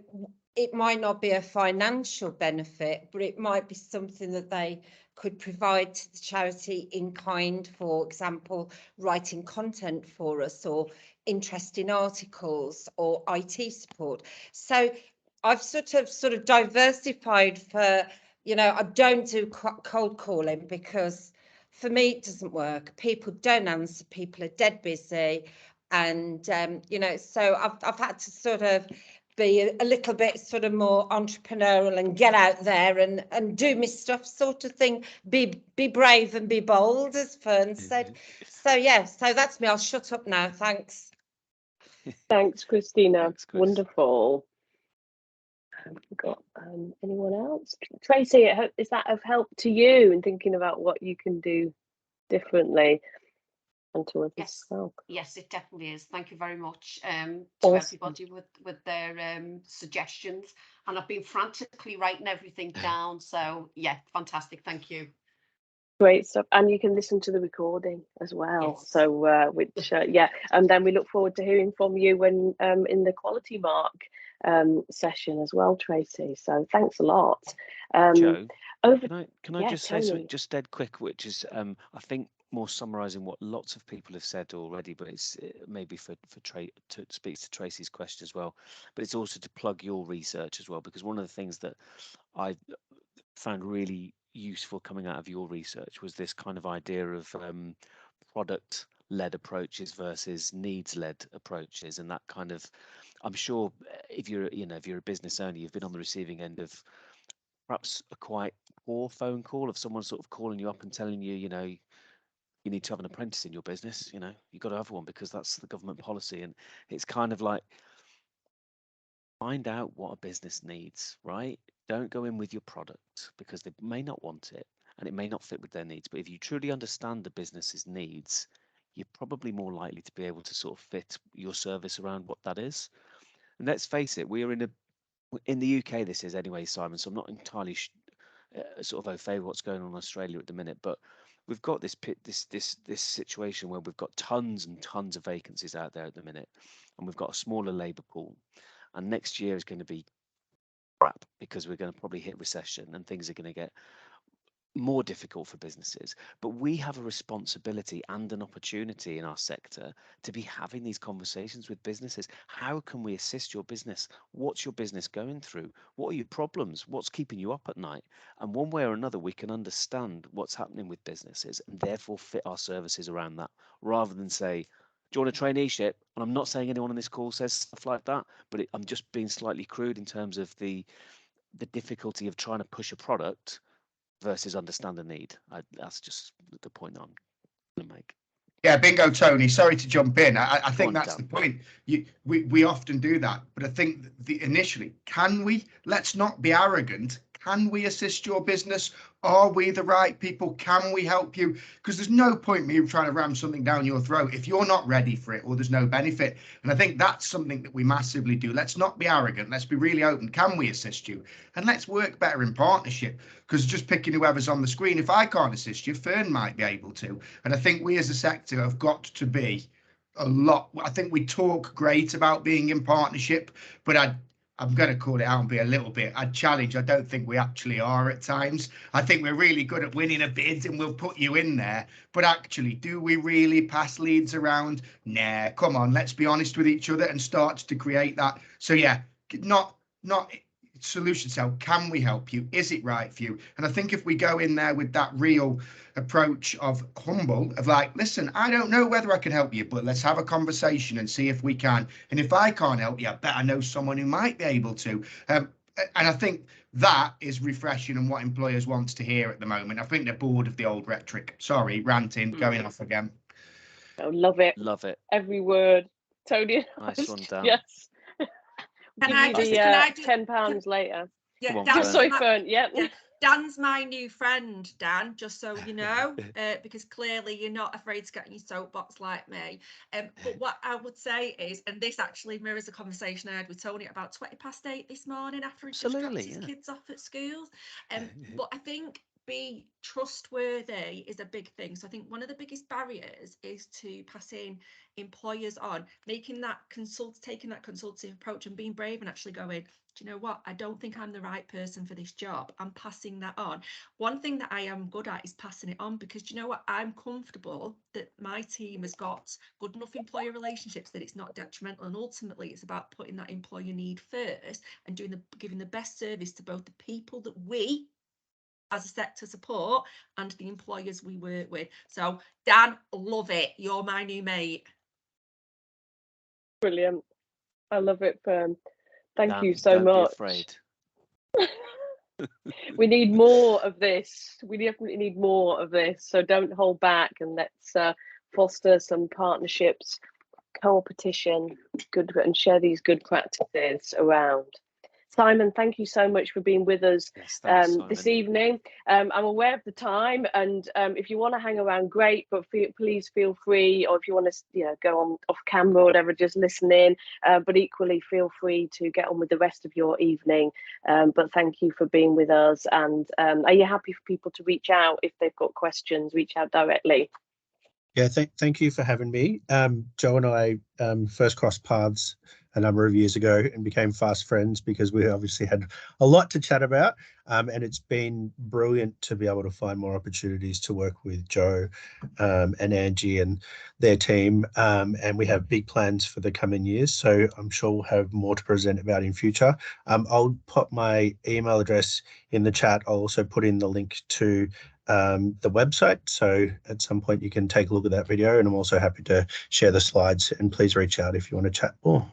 it might not be a financial benefit, but it might be something that they could provide to the charity in kind, for example, writing content for us, or interesting articles, or IT support. So I've sort of diversified for, I don't do cold calling, because for me it doesn't work. People don't answer, people are dead busy. And so I've had to sort of be a little bit sort of more entrepreneurial and get out there and do my stuff sort of thing. Be brave and be bold, as Fern said. So yeah, so that's me. I'll shut up now. Thanks. Thanks, Christina. Thanks, Chris. Wonderful. We've got anyone else? Tracy, is that of help to you in thinking about what you can do differently and to others as well? Yes, it definitely is. Thank you very much to Awesome. everybody with their suggestions. And I've been frantically writing everything down. So yeah, fantastic. Thank you. Great stuff. And you can listen to the recording as well. Yes. So which yeah, and then we look forward to hearing from you when in the quality mark session as well, Tracy. So thanks a lot. Joe, over can I yeah, just say something Tony. just dead quick, which is I think more summarising what lots of people have said already, but it's maybe for to speak to Tracy's question as well, but it's also to plug your research as well, because one of the things that I found really useful coming out of your research was this kind of idea of product-led approaches versus needs-led approaches, and that kind of, I'm sure if you're a business owner, you've been on the receiving end of perhaps a quite poor phone call of someone sort of calling you up and telling you, you need to have an apprentice in your business, you've got to have one because that's the government policy. And it's kind of like, find out what a business needs, right? Don't go in with your product because they may not want it and it may not fit with their needs. But if you truly understand the business's needs, you're probably more likely to be able to sort of fit your service around what that is. And let's face it, we are in the UK, this is anyway, Simon, so I'm not entirely sort of au fait with what's going on in Australia at the minute, but we've got this situation where we've got tons and tons of vacancies out there at the minute, and we've got a smaller labour pool, and next year is going to be crap because we're going to probably hit recession and things are going to get more difficult for businesses. But we have a responsibility and an opportunity in our sector to be having these conversations with businesses. How can we assist your business? What's your business going through? What are your problems? What's keeping you up at night? And one way or another, we can understand what's happening with businesses and therefore fit our services around that, rather than say, do you want a traineeship? And I'm not saying anyone on this call says stuff like that, but I'm just being slightly crude in terms of the difficulty of trying to push a product versus understand the need. That's just the point I'm going to make. Yeah, bingo, Tony. Sorry to jump in. I think on, that's Dan. the point. We often do that, but I think initially, let's not be arrogant. Can we assist your business? Are we the right people? Can we help you? Because there's no point me trying to ram something down your throat if you're not ready for it or there's no benefit. And I think that's something that we massively do. Let's not be arrogant. Let's be really open. Can we assist you? And let's work better in partnership, because just picking whoever's on the screen, if I can't assist you, Fern might be able to. And I think we as a sector have got to be a lot. I think we talk great about being in partnership, but I'm going to call it out and be a little bit. I'd challenge. I don't think we actually are at times. I think we're really good at winning a bid and we'll put you in there. But actually, do we really pass leads around? Nah, come on, let's be honest with each other and start to create that. So yeah, not solution sell. Can we help you? Is it right for you? And I think if we go in there with that real approach of humble, of like, listen, I don't know whether I can help you, but let's have a conversation and see if we can. And if I can't help you, I bet I know someone who might be able to. And I think that is refreshing and what employers want to hear at the moment. I think they're bored of the old rhetoric. Sorry, ranting, going off again. Oh, love it. Love it. Every word. Tony. Nice one, Dan. Yes. Can Give I you just- the can I just- £10 later. Yeah, Come on, Dan's Sorry, my- Fern. Yep. yeah, Dan's my new friend, Dan, just so you know, because clearly you're not afraid to get in your soapbox like me. But what I would say is, and this actually mirrors a conversation I had with Tony at about 8:20 this morning after he just dropped Absolutely, his yeah. kids off at school. But I think be trustworthy is a big thing. So I think one of the biggest barriers is to passing employers on, taking that consultative approach and being brave and actually going, do you know what? I don't think I'm the right person for this job. I'm passing that on. One thing that I am good at is passing it on, because do you know what? I'm comfortable that my team has got good enough employer relationships that it's not detrimental. And ultimately, it's about putting that employer need first and giving the best service to both the people that we as a sector support and the employers we work with. So Dan, love it. You're my new mate. Brilliant. I love it, Fern. Thank you Dan, so don't be much. afraid. We need more of this. We definitely need more of this. So don't hold back, and let's foster some partnerships, competition, good, and share these good practices around. Simon, thank you so much for being with us Yes, thanks, this Simon. evening. I'm aware of the time, and if you want to hang around, great. But please feel free, or if you want to, go on off camera or whatever, just listen in. But equally, feel free to get on with the rest of your evening. But thank you for being with us. And are you happy for people to reach out if they've got questions? Reach out directly. Yeah, thank you for having me. Joe and I first crossed paths a number of years ago and became fast friends because we obviously had a lot to chat about. And it's been brilliant to be able to find more opportunities to work with Joe and Angie and their team. And we have big plans for the coming years. So I'm sure we'll have more to present about in future. I'll put my email address in the chat. I'll also put in the link to the website, so at some point you can take a look at that video, and I'm also happy to share the slides, and please reach out if you want to chat more.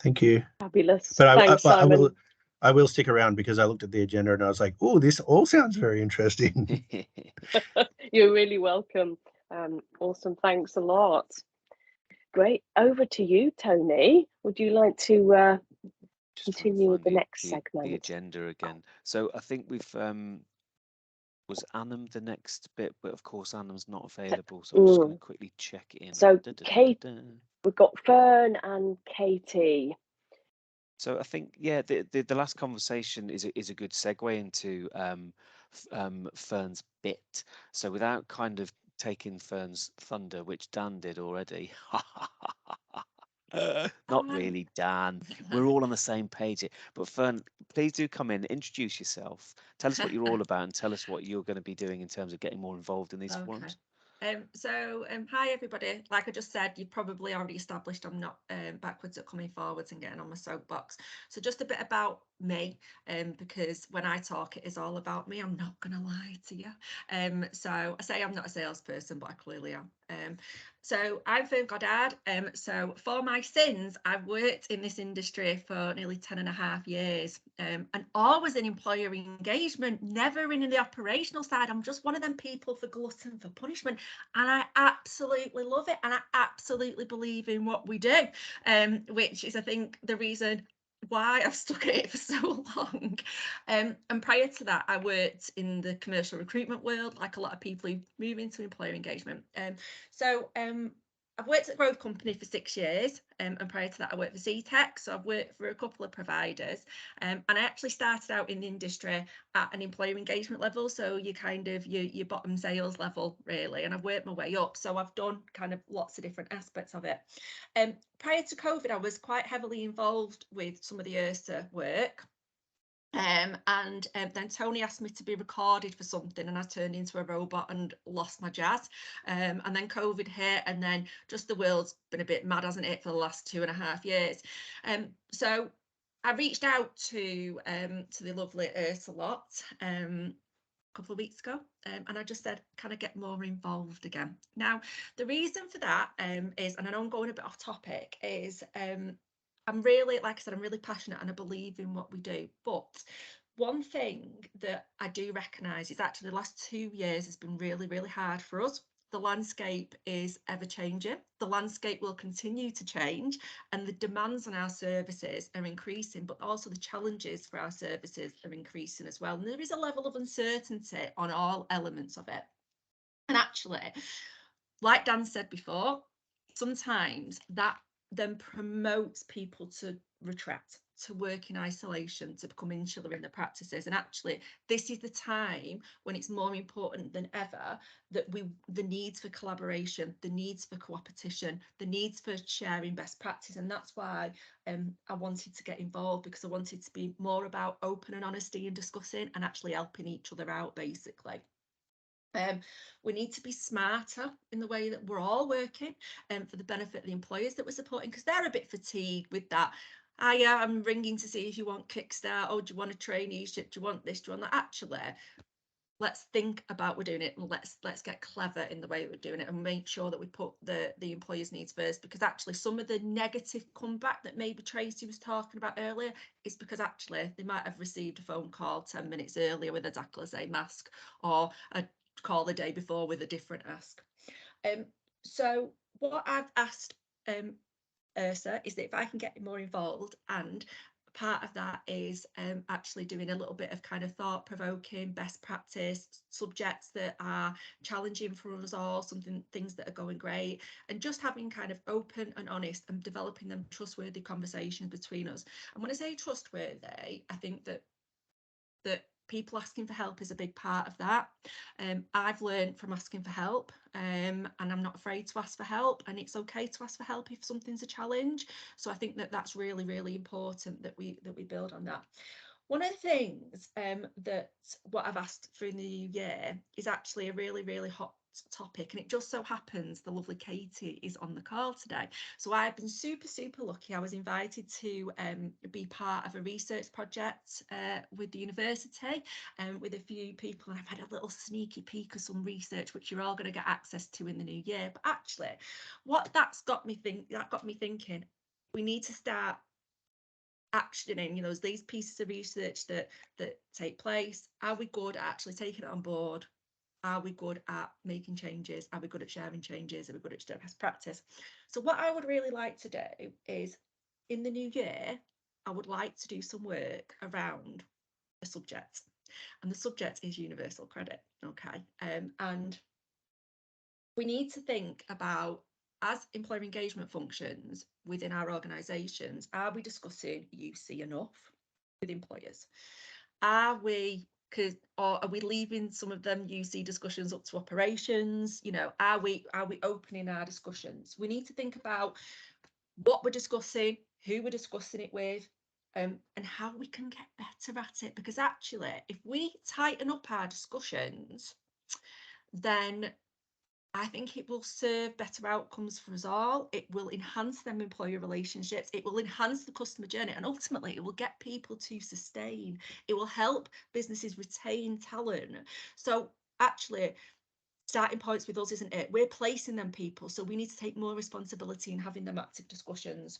Thank you. Fabulous. But Thanks, Simon. I will stick around because I looked at the agenda and I was like, oh, this all sounds very interesting. You're really welcome. Awesome. Thanks a lot. Great. Over to you, Tony. Would you like to continue with the next segment? The agenda again. So I think we've was Annam the next bit, but of course Annam's not available, so I'm just going to quickly check in. So Kate, we've got Fern and Katie. So I think, yeah, the last conversation is a good segue into Fern's bit. So without kind of taking Fern's thunder, which Dan did already. Not really, Dan. We're all on the same page here. But Fern, please do come in, introduce yourself, tell us what you're all about, and tell us what you're going to be doing in terms of getting more involved in these forums. Hi everybody. Like I just said, you've probably already established I'm not backwards at coming forwards and getting on my soapbox. So just a bit about me, because when I talk, it is all about me. I'm not gonna lie to you. So I say I'm not a salesperson, but I clearly am. So I'm Fern Goddard. So for my sins, I've worked in this industry for nearly 10.5 years, and always in employer engagement, never in the operational side. I'm just one of them people for glutton for punishment, and I absolutely love it, and I absolutely believe in what we do, which is, I think, the reason why I've stuck at it for so long. And prior to that, I worked in the commercial recruitment world, like a lot of people who move into employer engagement. I've worked at a growth company for 6 years, and prior to that I worked for CTEC, so I've worked for a couple of providers, and I actually started out in the industry at an employer engagement level, so you kind of your bottom sales level really, and I've worked my way up, so I've done kind of lots of different aspects of it. Prior to COVID, I was quite heavily involved with some of the ERSA work. And then Tony asked me to be recorded for something, and I turned into a robot and lost my jazz. And then COVID hit, and then just the world's been a bit mad, hasn't it, for the last 2.5 years. So I reached out to the lovely ERSA lot a couple of weeks ago, and I just said, can I get more involved again? Now, the reason for that is, and I know I'm going a bit off topic, is I'm really, like I said, I'm really passionate and I believe in what we do. But one thing that I do recognise is actually the last 2 years has been really, really hard for us. The landscape is ever changing. The landscape will continue to change, and the demands on our services are increasing, but also the challenges for our services are increasing as well. And there is a level of uncertainty on all elements of it. And actually, like Dan said before, sometimes that then promotes people to retract, to work in isolation, to become insular in their practices. And actually, this is the time when it's more important than ever that the needs for collaboration, the needs for co-opetition, the needs for sharing best practice. And that's why I wanted to get involved, because I wanted to be more about open and honesty and discussing and actually helping each other out, basically. We need to be smarter in the way that we're all working, for the benefit of the employers that we're supporting, because they're a bit fatigued with that. I'm ringing to see if you want Kickstart, oh, do you want a traineeship, do you want this, do you want that? Actually, let's think about we're doing it, and let's get clever in the way we're doing it, and make sure that we put the employer's needs first. Because actually some of the negative comeback that maybe Tracy was talking about earlier is because actually they might have received a phone call 10 minutes earlier with exactly the same ask, or a call the day before with a different ask. So what I've asked ERSA is that if I can get more involved, and part of that is actually doing a little bit of kind of thought-provoking best practice subjects that are challenging for us all, things that are going great, and just having kind of open and honest and developing them trustworthy conversations between us. And when I say trustworthy, I think that people asking for help is a big part of that. I've learned from asking for help, and I'm not afraid to ask for help, and it's okay to ask for help if something's a challenge. So I think that that's really, really important that we build on that. One of the things that what I've asked through the new year is actually a really, really hot topic, and it just so happens the lovely Katie is on the call today. So I've been super lucky. I was invited to be part of a research project with the university with a few people, and I've had a little sneaky peek of some research which you're all going to get access to in the new year. But actually what that got me thinking, we need to start actioning, these pieces of research that take place. Are we good at actually taking it on board? Are we good at making changes? Are we good at sharing changes? Are we good at doing best practice? So what I would really like to do is, in the new year, I would like to do some work around a subject, and the subject is universal credit. Okay, and we need to think about, as employer engagement functions within our organisations, are we discussing UC enough with employers? Are we leaving some of them UC discussions up to operations? Are we opening our discussions? We need to think about what we're discussing, who we're discussing it with, and how we can get better at it. Because actually, if we tighten up our discussions, then I think it will serve better outcomes for us all. It will enhance them employer relationships. It will enhance the customer journey, and ultimately it will get people to sustain. It will help businesses retain talent. So actually, starting points with us, isn't it? We're placing them people, so we need to take more responsibility in having them active discussions.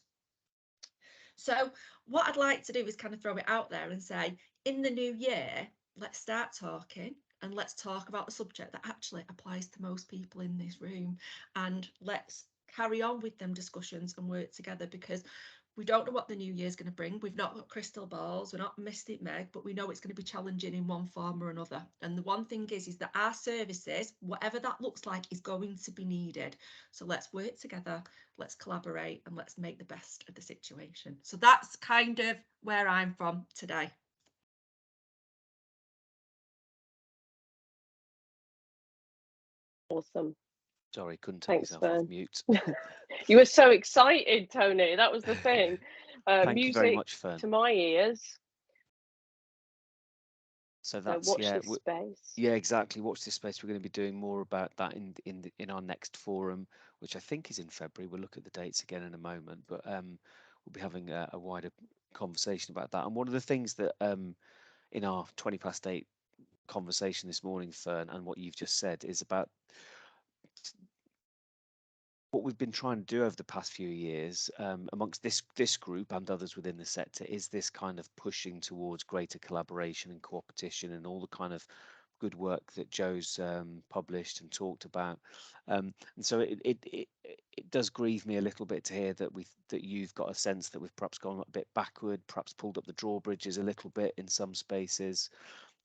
So what I'd like to do is kind of throw it out there and say, in the new year, let's start talking. And let's talk about a subject that actually applies to most people in this room. And let's carry on with them discussions and work together, because we don't know what the new year is going to bring. We've not got crystal balls. We're not Mystic Meg, but we know it's going to be challenging in one form or another. And the one thing is that our services, whatever that looks like, is going to be needed. So let's work together, let's collaborate, and let's make the best of the situation. So that's kind of where I'm from today. Awesome. Sorry, couldn't take Thanks, yourself Fern. off mute. You were so excited, Tony. That was the thing. Thank you very Music much, Fern. to my ears. So that's watch this space. Yeah, exactly. Watch this space. We're going to be doing more about that in our next forum, which I think is in February. We'll look at the dates again in a moment, but we'll be having a wider conversation about that. And one of the things that in our 8:20 conversation this morning, Fern, and what you've just said is about what we've been trying to do over the past few years amongst this group and others within the sector is this kind of pushing towards greater collaboration and competition and all the kind of good work that Joe's published and talked about. And so it does grieve me a little bit to hear that you've got a sense that we've perhaps gone a bit backward, perhaps pulled up the drawbridges a little bit in some spaces.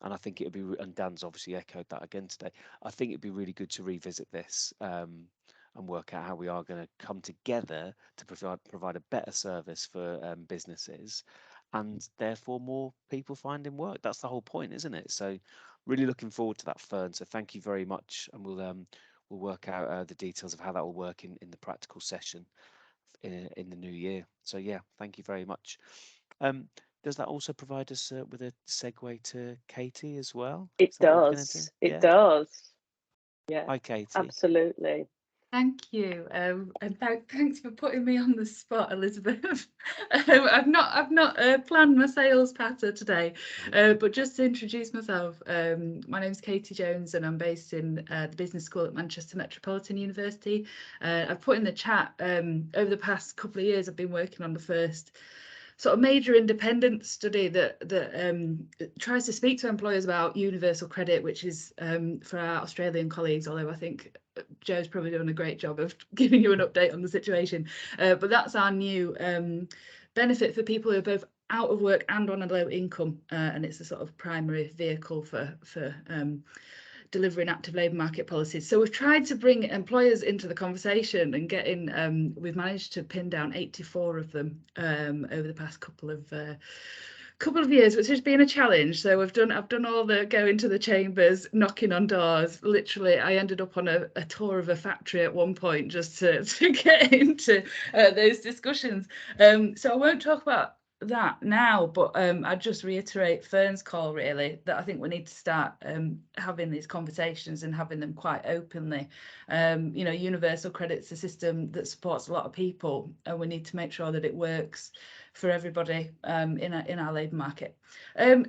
And I think it would be, and Dan's obviously echoed that again today, I think it'd be really good to revisit this and work out how we are going to come together to provide a better service for businesses, and therefore more people finding work. That's the whole point, isn't it? So really looking forward to that, Fern. So thank you very much, and we'll work out the details of how that will work in the practical session in the new year. So yeah, thank you very much. Does that also provide us with a segue to Katie as well? It does. It does. Yeah. Hi, Katie. Absolutely. Thank you, and thanks for putting me on the spot, Elizabeth. I've not planned my sales patter today, but just to introduce myself, my name's Katie Jones, and I'm based in the Business School at Manchester Metropolitan University. I've put in the chat over the past couple of years, I've been working on the first sort of major independent study that tries to speak to employers about universal credit, which is for our Australian colleagues, although I think Joe's probably doing a great job of giving you an update on the situation. But that's our new benefit for people who are both out of work and on a low income, and it's a sort of primary vehicle for delivering active labour market policies. So we've tried to bring employers into the conversation and get in, we've managed to pin down 84 of them over the past couple of years, which has been a challenge. So I've done all the going to the chambers, knocking on doors. Literally, I ended up on a tour of a factory at one point just to get into those discussions. So I won't talk about that now, but I'd just reiterate Fern's call, really, that I think we need to start having these conversations and having them quite openly. You know, universal credit's a system that supports a lot of people, and we need to make sure that it works for everybody in our labour market.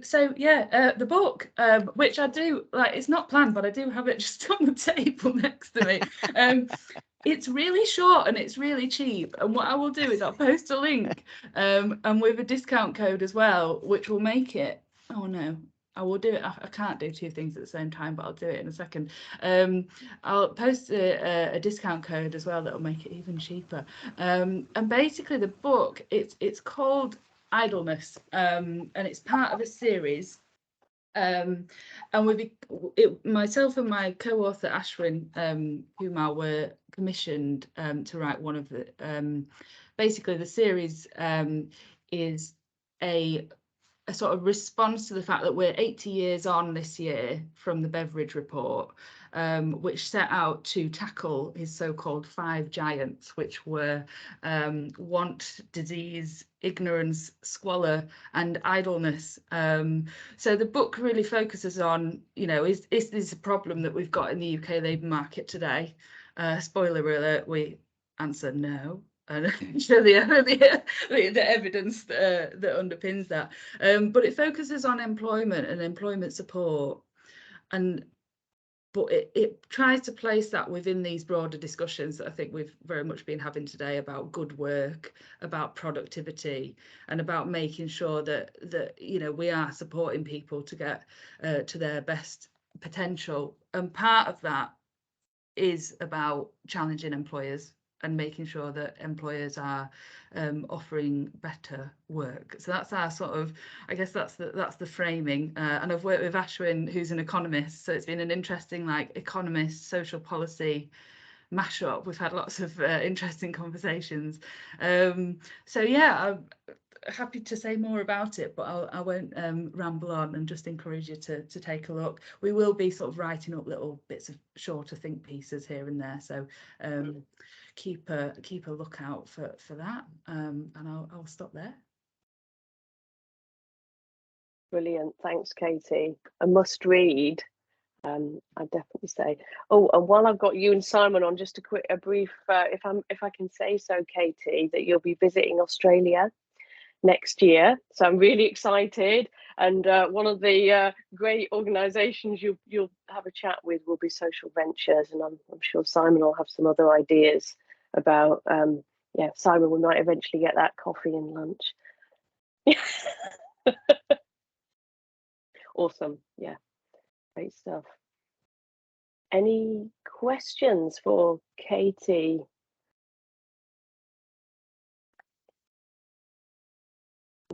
So yeah, the book, which I do, like, it's not planned, but I do have it just on the table next to me. It's really short and it's really cheap, and what I will do is I'll post a link and with a discount code as well, which will make it, oh no, I will do it. I can't do two things at the same time, but I'll do it in a second. I'll post a discount code as well that will make it even cheaper. And basically the book, it's called Idleness, and it's part of a series. And myself and my co-author Ashwin Kumar were commissioned to write one of the basically the series is a sort of response to the fact that we're 80 years on this year from the Beveridge report, which set out to tackle his so-called 5 giants, which were want, disease, ignorance, squalor, and idleness. So the book really focuses on, you know, is this a problem that we've got in the UK labour market today? Spoiler alert, we answer no. And show the evidence that underpins that. But it focuses on employment and employment support, but it tries to place that within these broader discussions that I think we've very much been having today about good work, about productivity, and about making sure that you know, we are supporting people to get to their best potential. And part of that is about challenging employers and making sure that employers are offering better work. So that's our sort of, I guess that's the framing. And I've worked with Ashwin, who's an economist, so it's been an interesting, like, economist, social policy mashup. We've had lots of interesting conversations. So yeah, I'm happy to say more about it, but I won't ramble on, and just encourage you to take a look. We will be sort of writing up little bits of shorter think pieces here and there, so keep a lookout for that, and I'll stop there. Brilliant, thanks, Katie. A must read. I'd definitely say. Oh, and while I've got you and Simon on, just a brief, if I can say so, Katie, that you'll be visiting Australia next year, so I'm really excited. And one of the great organisations you'll have a chat with will be Social Ventures, and I'm sure Simon will have some other ideas about. Yeah, Simon, we might eventually get that coffee and lunch. Awesome, yeah, great stuff. Any questions for Katie?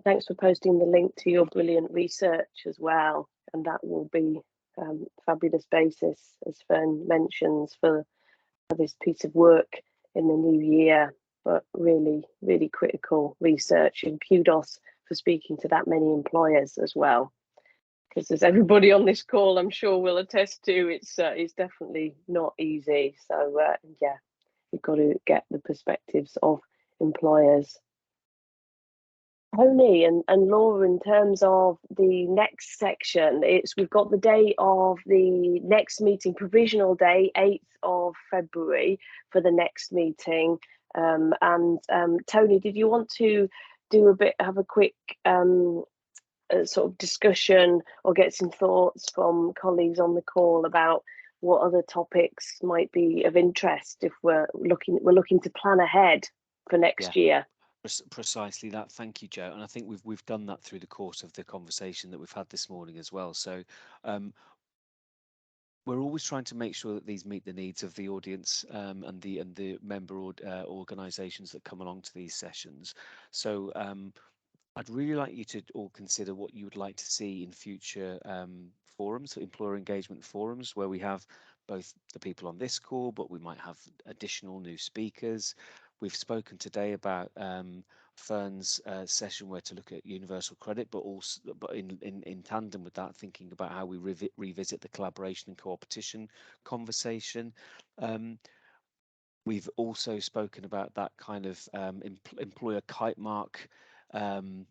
Thanks for posting the link to your brilliant research as well, and that will be fabulous basis, as Fern mentions, for this piece of work in the new year. But really, really critical research, and kudos for speaking to that many employers as well, because as everybody on this call I'm sure will attest to, it's definitely not easy. So yeah, we've got to get the perspectives of employers. Tony and Laura, in terms of the next section, we've got the day of the next meeting, provisional day, 8th of February for the next meeting. Tony, did you want to have a quick sort of discussion or get some thoughts from colleagues on the call about what other topics might be of interest if we're looking to plan ahead for next year? Precisely that. Thank you, Joe. And I think we've done that through the course of the conversation that we've had this morning as well. So we're always trying to make sure that these meet the needs of the audience and the member organisations that come along to these sessions. So I'd really like you to all consider what you would like to see in future forums, employer engagement forums, where we have both the people on this call, but we might have additional new speakers. We've spoken today about Fern's session where to look at universal credit, but also, in tandem with that, thinking about how we revisit the collaboration and co-opetition conversation. We've also spoken about that kind of employer kite mark, the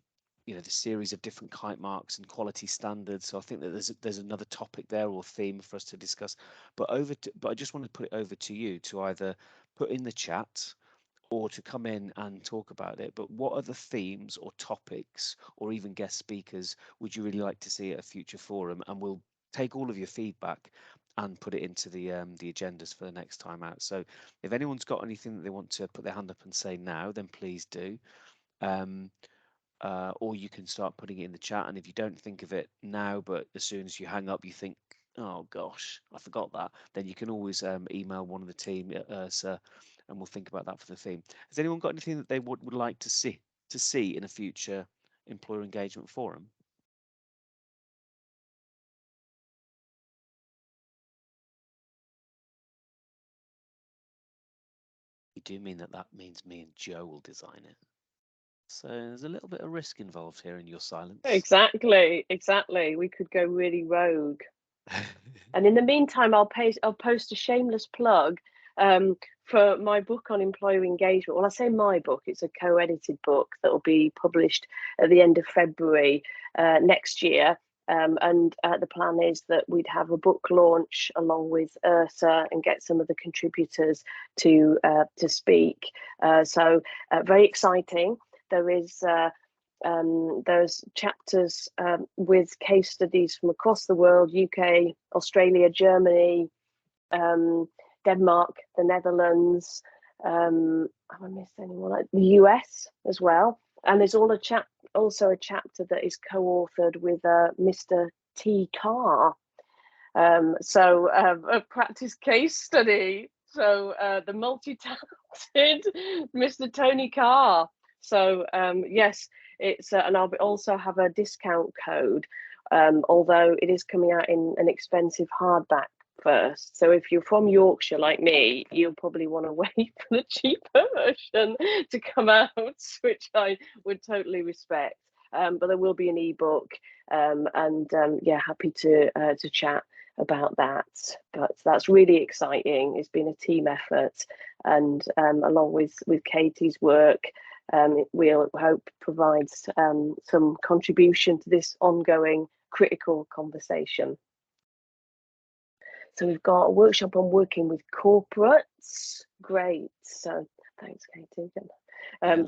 series of different kite marks and quality standards. So I think that there's another topic there or theme for us to discuss. But I just want to put it over to you to either put in the chat or to come in and talk about it. But what other themes or topics or even guest speakers would you really like to see at a future forum? And we'll take all of your feedback and put it into the agendas for the next time out. So if anyone's got anything that they want to put their hand up and say now, then please do. Or you can start putting it in the chat. And if you don't think of it now, but as soon as you hang up, you think, oh gosh, I forgot that, then you can always email one of the team at ERSA and we'll think about that for the theme. Has anyone got anything that they would like to see in a future employer engagement forum? You do mean that means me and Joe will design it. So there's a little bit of risk involved here in your silence. Exactly. We could go really rogue. And in the meantime, I'll post a shameless plug for my book on employer engagement. Well, I say my book, it's a co-edited book that will be published at the end of February next year. And the plan is that we'd have a book launch along with ERSA and get some of the contributors to speak. So very exciting. There's chapters with case studies from across the world: UK, Australia, Germany, Denmark, the Netherlands. Have I missed anyone? The US as well. And there's also a chapter that is co-authored with Mr. T. Carr. So a practice case study. So the multi-talented Mr. Tony Carr. So yes, it's and I'll also have a discount code, although it is coming out in an expensive hardback first. So if you're from Yorkshire like me, you'll probably want to wait for the cheaper version to come out, which I would totally respect. But there will be an ebook, and yeah, happy to chat about that. But that's really exciting. It's been a team effort, and along with Katie's work, we'll hope provides some contribution to this ongoing critical conversation. So we've got a workshop on working with corporates. Great. So thanks, Katie.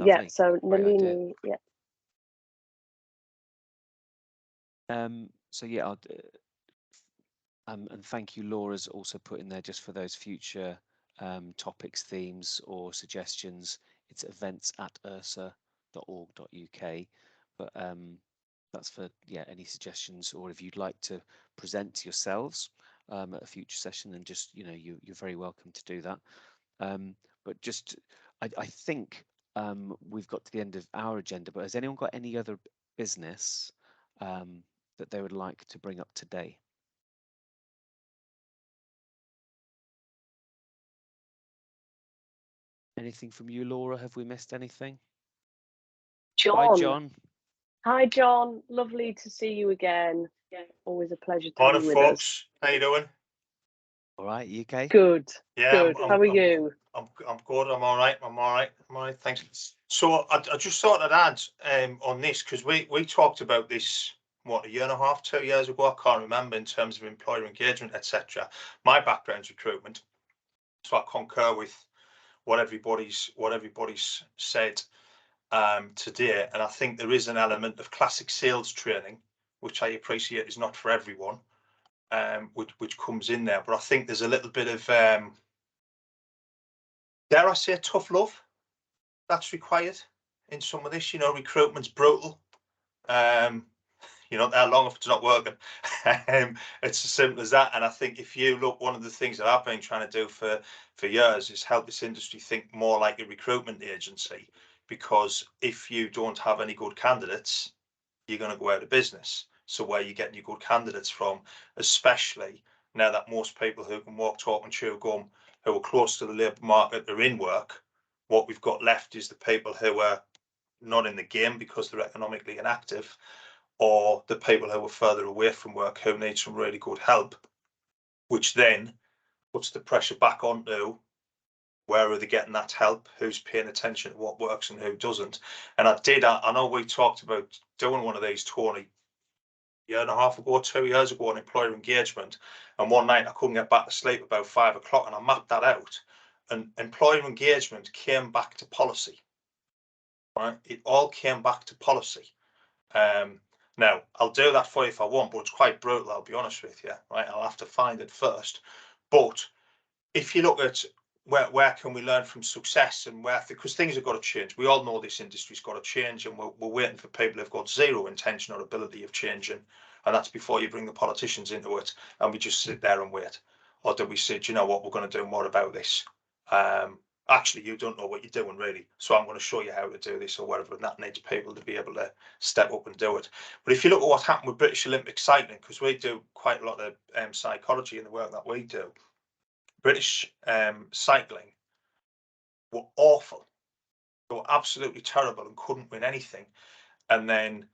Yeah. So Nalini, yeah. So yeah, and thank you, Laura's also put in there just for those future topics, themes or suggestions. It's events@ersa.org.uk. But that's for any suggestions, or if you'd like to present yourselves at a future session, then just you're very welcome to do that. But just I think we've got to the end of our agenda. But has anyone got any other business that they would like to bring up today? Anything from you, Laura? Have we missed anything? John. Bye, John. Hi, John. Lovely to see you again. Yeah, always a pleasure to Morning, be with folks. us. How you doing? All right, you okay? Good. Yeah, Good. How are you? I'm good. I'm all right. I'm all right. Thanks. So I just thought I'd add on this, because we talked about this, what, a year and a half, 2 years ago, I can't remember, in terms of employer engagement, etc. My background's recruitment, so I concur with what everybody's said today, and I think there is an element of classic sales training, which I appreciate is not for everyone, which comes in there. But I think there's a little bit of dare I say, tough love that's required in some of this. You know, recruitment's brutal. You know, how long if it's not working. It's as simple as that. And I think if you look, one of the things that I've been trying to do for years is help this industry think more like a recruitment agency, because if you don't have any good candidates, you're going to go out of business. So where you're getting your good candidates from, especially now that most people who can walk, talk and chew gum, who are close to the labour market, are in work, what we've got left is the people who are not in the game because they're economically inactive, or the people who are further away from work who need some really good help, which then puts the pressure back onto where are they getting that help, who's paying attention to what works and who doesn't. And I know we talked about doing one of these, Tony, a year and a half ago, 2 years ago, on employer engagement, and one night I couldn't get back to sleep about 5 o'clock, and I mapped that out, and employer engagement came back to policy, right? It all came back to policy. Now I'll do that for you if I want, but it's quite brutal, I'll be honest with you, right? I'll have to find it first. But if you look at where can we learn from success, and where, because things have got to change. We all know this industry's got to change, and we're waiting for people who've got zero intention or ability of changing, and that's before you bring the politicians into it and we just sit there and wait. Or do we say, do you know what, we're going to do more about this? Actually, you don't know what you're doing really, so I'm going to show you how to do this or whatever, and that needs people to be able to step up and do it. But if you look at what happened with British Olympic cycling, because we do quite a lot of psychology in the work that we do, British cycling were awful. They were absolutely terrible and couldn't win anything. And then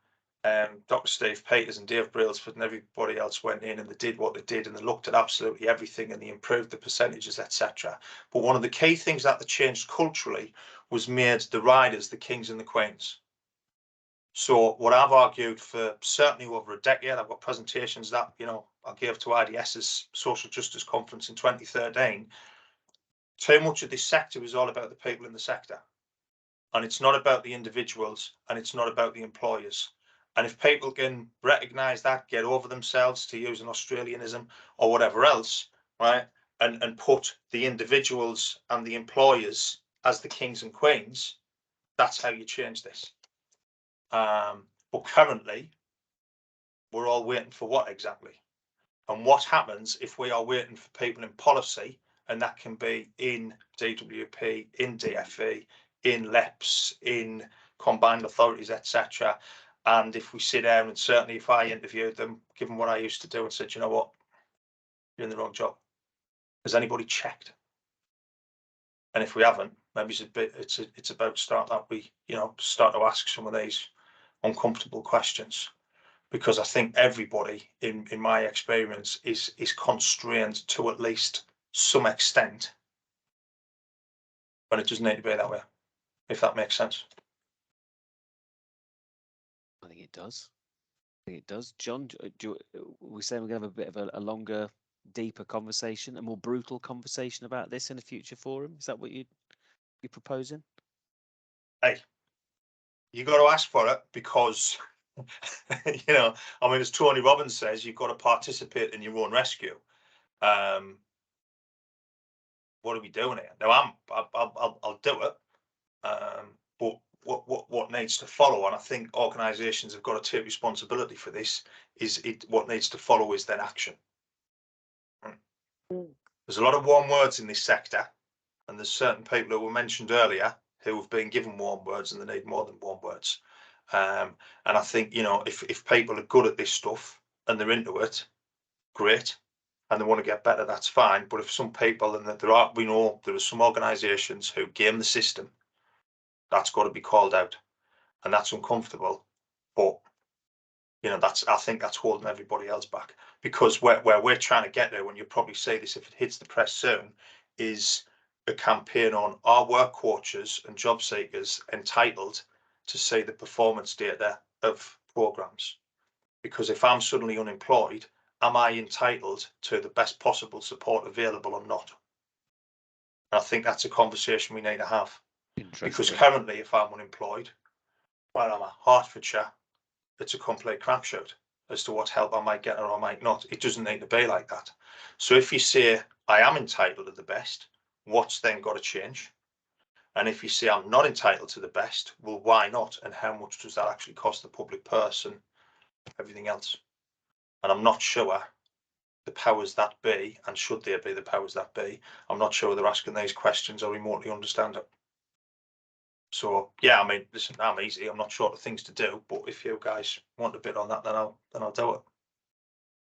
Dr. Steve Peters and Dave Brailsford and everybody else went in, and they did what they did, and they looked at absolutely everything, and they improved the percentages, etc. But one of the key things that they changed culturally was made the riders the kings and the queens. So what I've argued for certainly over a decade, I've got presentations that, you know, I gave to IDS's Social Justice Conference in 2013. Too much of this sector is all about the people in the sector, and it's not about the individuals, and it's not about the employers. And if people can recognise that, get over themselves, to use an Australianism or whatever else, right, and put the individuals and the employers as the kings and queens, that's how you change this. But currently, we're all waiting for what exactly? And what happens if we are waiting for people in policy, and that can be in DWP, in DFE, in LEPs, in combined authorities, etc. And if we sit down, and certainly if I interviewed them, given what I used to do, and said, you know what, you're in the wrong job. Has anybody checked? And if we haven't, maybe it's about start to ask some of these uncomfortable questions, because I think everybody, in my experience, is constrained to at least some extent, but it doesn't need to be that way, if that makes sense. I think it does. John, we say we're going to have a bit of a longer, deeper conversation, a more brutal conversation about this in a future forum. Is that what you're proposing? Hey, you got to ask for it, because you know, I mean, as Tony Robbins says, you've got to participate in your own rescue. What are we doing here? Now, I'll do it, but what needs to follow, and I think organisations have got to take responsibility for this, what needs to follow is then action. There's a lot of warm words in this sector, and there's certain people who were mentioned earlier who have been given warm words, and they need more than warm words. And I think, you know, if people are good at this stuff and they're into it, great, and they want to get better, that's fine. But if some people, and we know there are some organisations who game the system, that's got to be called out, and that's uncomfortable. But You know, I think that's holding everybody else back, because where we're trying to get there, when you'll probably say this if it hits the press soon, is a campaign on, are work coaches and job seekers entitled to see the performance data of programs? Because if I'm suddenly unemployed, am I entitled to the best possible support available or not? And I think that's a conversation we need to have. Because currently, if I'm unemployed, where am I? Hertfordshire, it's a complete crapshoot as to what help I might get or I might not. It doesn't need to be like that. So if you say I am entitled to the best, what's then got to change? And if you say I'm not entitled to the best, well, why not? And how much does that actually cost the public purse and everything else? And I'm not sure the powers that be, and should there be the powers that be, I'm not sure they're asking these questions or remotely understand it. So yeah, I mean, listen, I'm easy. I'm not short of things to do, but if you guys want a bit on that, then I'll do it.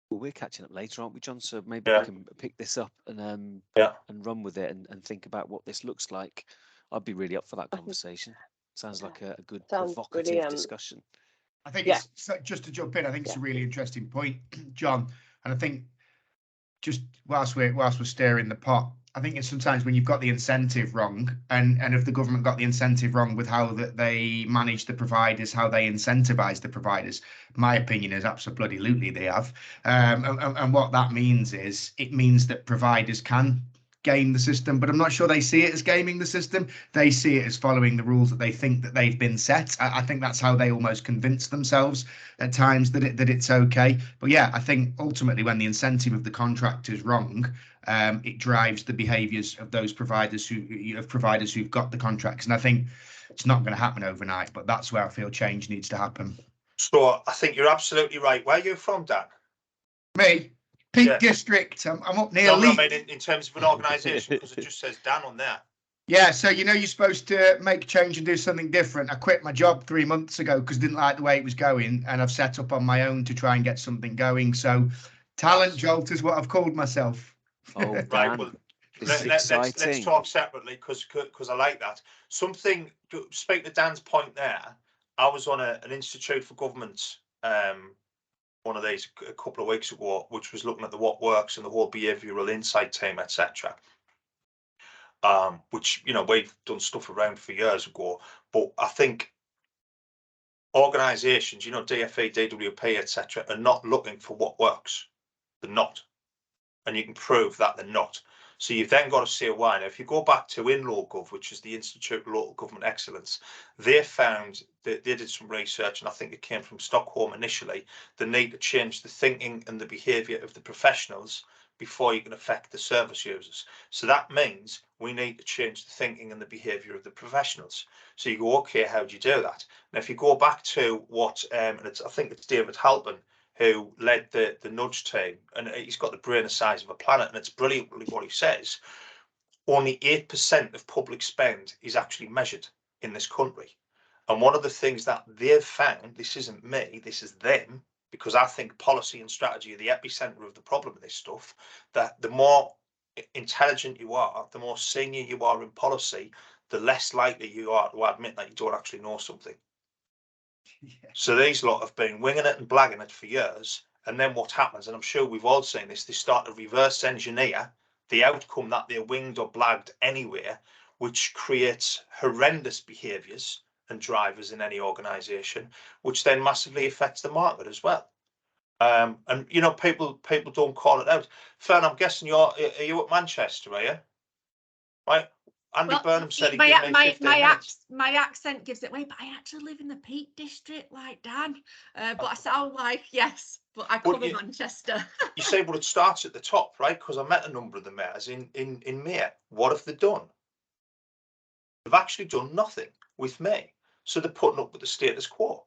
Well, we're catching up later, aren't we, John? So maybe we can pick this up and and run with it and think about what this looks like. I'd be really up for that conversation. Sounds like a good provocative discussion. I think it's, just to jump in, I think it's a really interesting point, John. And I think just whilst we're stirring the pot, I think it's sometimes when you've got the incentive wrong, and if the government got the incentive wrong with how that they manage the providers, how they incentivize the providers, my opinion is absolutely they have. And what that means is, it means that providers can game the system, but I'm not sure they see it as gaming the system. They see it as following the rules that they think that they've been set. I think that's how they almost convince themselves at times that it's okay. But yeah, I think ultimately when the incentive of the contract is wrong, it drives the behaviours of those providers who've got the contracts. And I think it's not going to happen overnight, but that's where I feel change needs to happen. So I think you're absolutely right. Where are you from, Dan? Me? Peak District. I'm up near Leeds. I mean, in terms of an organisation, because it just says Dan on there. Yeah, so you know you're supposed to make change and do something different. I quit my job 3 months ago because I didn't like the way it was going, and I've set up on my own to try and get something going. So talent jolt is what I've called myself. Oh, Dan, right. Well, let's talk separately because I like that. Something, speak to Dan's point there. I was on an Institute for Government, one of these a couple of weeks ago, which was looking at the what works and the whole behavioural insight team, etc. Which, you know, we've done stuff around for years ago, but I think organisations, you know, DFE, DWP, etc., are not looking for what works. They're not, and you can prove that they're not. So you've then got to see why. Now, if you go back to InLoGov, which is the Institute of Local Government Excellence, they found that they did some research, and I think it came from Stockholm initially, the need to change the thinking and the behaviour of the professionals before you can affect the service users. So that means we need to change the thinking and the behaviour of the professionals. So you go, okay, how do you do that? Now, if you go back to what, and I think it's David Halpin who led the nudge team, and he's got the brain the size of a planet, and it's brilliantly what he says. Only 8% of public spend is actually measured in this country. And one of the things that they've found, this isn't me, this is them, because I think policy and strategy are the epicenter of the problem with this stuff, that the more intelligent you are, the more senior you are in policy, the less likely you are to admit that you don't actually know something. Yeah. So these lot have been winging it and blagging it for years, and then what happens, and I'm sure we've all seen this, they start to reverse engineer the outcome that they winged or blagged anywhere, which creates horrendous behaviours and drivers in any organisation, which then massively affects the market as well. And you know, people don't call it out. Fern, I'm guessing are you at Manchester, are you? Right. Andy Burnham said he'd give me 15 minutes. My accent gives it away, but I actually live in the Peak District, like Dan. But I sound like, yes, but I cover Manchester. You say, well, it starts at the top, right? Because I met a number of the mayors in May. What have they done? They've actually done nothing with me. So they're putting up with the status quo.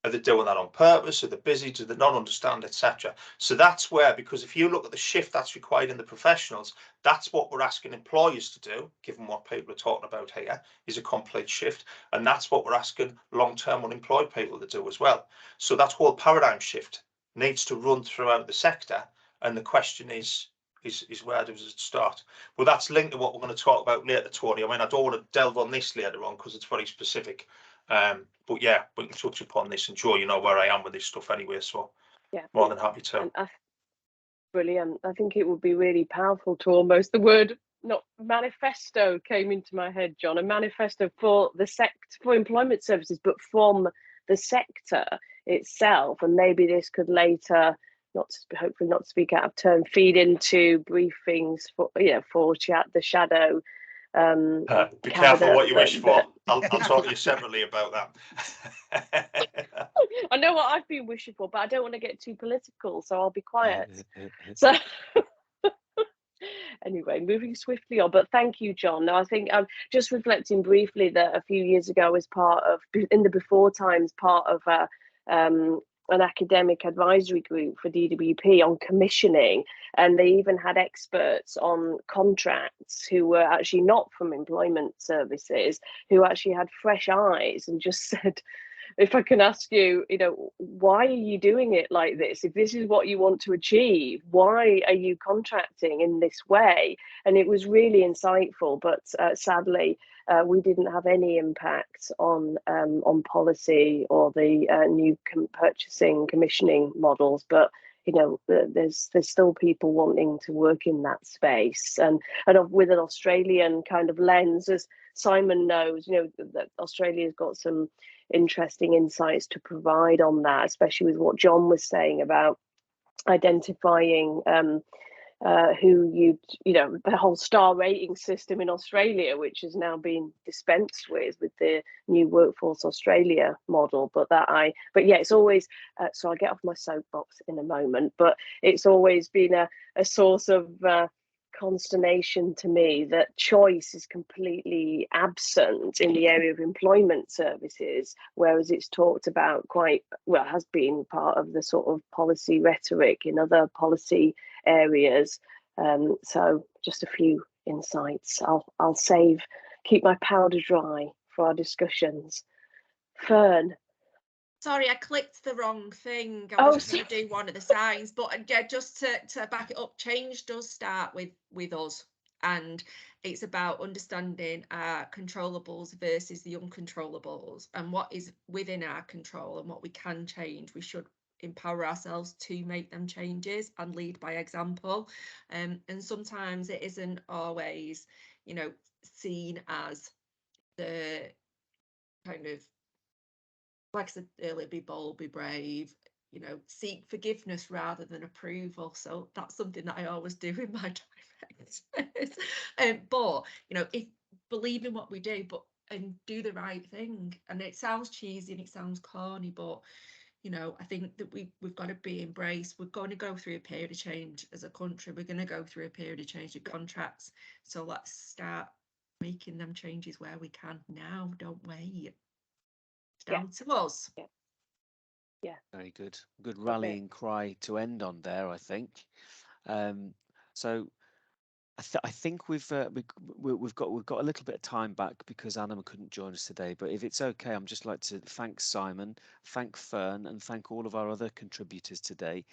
Are they doing that on purpose? Are they busy? Do they not understand, etc.? So that's where, because if you look at the shift that's required in the professionals, that's what we're asking employers to do, given what people are talking about here, is a complete shift. And that's what we're asking long-term unemployed people to do as well. So that whole paradigm shift needs to run throughout the sector. And the question is where does it start? Well, that's linked to what we're going to talk about later, Tony. I mean, I don't want to delve on this later on because it's very specific. But yeah, we can touch upon this, and sure, you know where I am with this stuff anyway, so Yeah, more than happy to. Brilliant. I think it would be really powerful to almost, the word, not manifesto came into my head, John, a manifesto for the sector, for employment services, but from the sector itself. And maybe this could later, hopefully not to speak out of turn, feed into briefings for, for the shadow. Be careful what you wish for. I'll talk to you separately about that. I know what I've been wishing for, but I don't want to get too political, so I'll be quiet. So anyway, moving swiftly on. But thank you, John. Now, I think I'm just reflecting briefly that a few years ago, I was part of, in the before times, part of an academic advisory group for DWP on commissioning, and they even had experts on contracts who were actually not from employment services, who actually had fresh eyes and just said, if I can ask you, why are you doing it like this? If this is what you want to achieve, why are you contracting in this way? And it was really insightful, but sadly, we didn't have any impact on policy or the new purchasing commissioning models. But there's still people wanting to work in that space, and with an Australian kind of lens, as Simon knows, that Australia's got some interesting insights to provide on that, especially with what John was saying about identifying who the whole star rating system in Australia, which has now been dispensed with the new Workforce Australia model. But yeah, it's always so I'll get off my soapbox in a moment, but it's always been a source of consternation to me that choice is completely absent in the area of employment services, whereas it's talked about has been part of the sort of policy rhetoric in other policy areas. So just a few insights. I'll keep my powder dry for our discussions. Fern. Sorry, I clicked the wrong thing. I was going to do one of the signs, but just to back it up, change does start with us, and it's about understanding our controllables versus the uncontrollables, and what is within our control and what we can change. We should empower ourselves to make them changes and lead by example, and sometimes it isn't always seen as the kind of, like I said earlier, be bold, be brave, seek forgiveness rather than approval. So that's something that I always do in my direct. But if believe in what we do, and do the right thing. And it sounds cheesy and it sounds corny, but I think that we've got to be embraced. We're going to go through a period of change as a country. We're going to go through a period of change with contracts. So let's start making them changes where we can now. Don't wait. Down to us. Yeah. Very good. Good rallying cry to end on there, I think. So I think we've got a little bit of time back because Anna couldn't join us today. But if it's okay, I'm just like to thank Simon, thank Fern, and thank all of our other contributors today.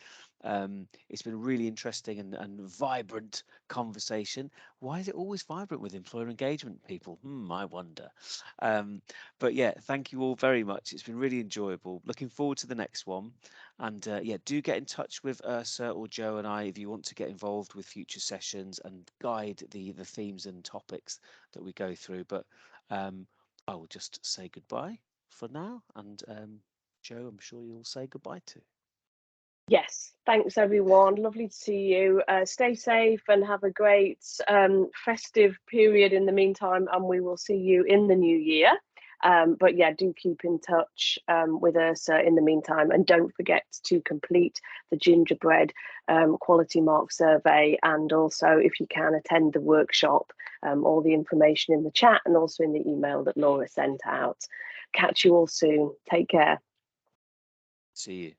It's been a really interesting and vibrant conversation. Why is it always vibrant with employer engagement people? I wonder. But yeah, thank you all very much. It's been really enjoyable. Looking forward to the next one. And yeah, do get in touch with Ursa or Joe and I if you want to get involved with future sessions and guide the themes and topics that we go through. But I will just say goodbye for now. And Joe, I'm sure you'll say goodbye too. Yes, thanks everyone. Lovely to see you. Stay safe and have a great festive period in the meantime, and we will see you in the new year. But yeah, do keep in touch with Ursa in the meantime, and don't forget to complete the gingerbread quality mark survey, and also, if you can, attend the workshop. All the information in the chat and also in the email that Laura sent out. Catch you all soon. Take care. See you.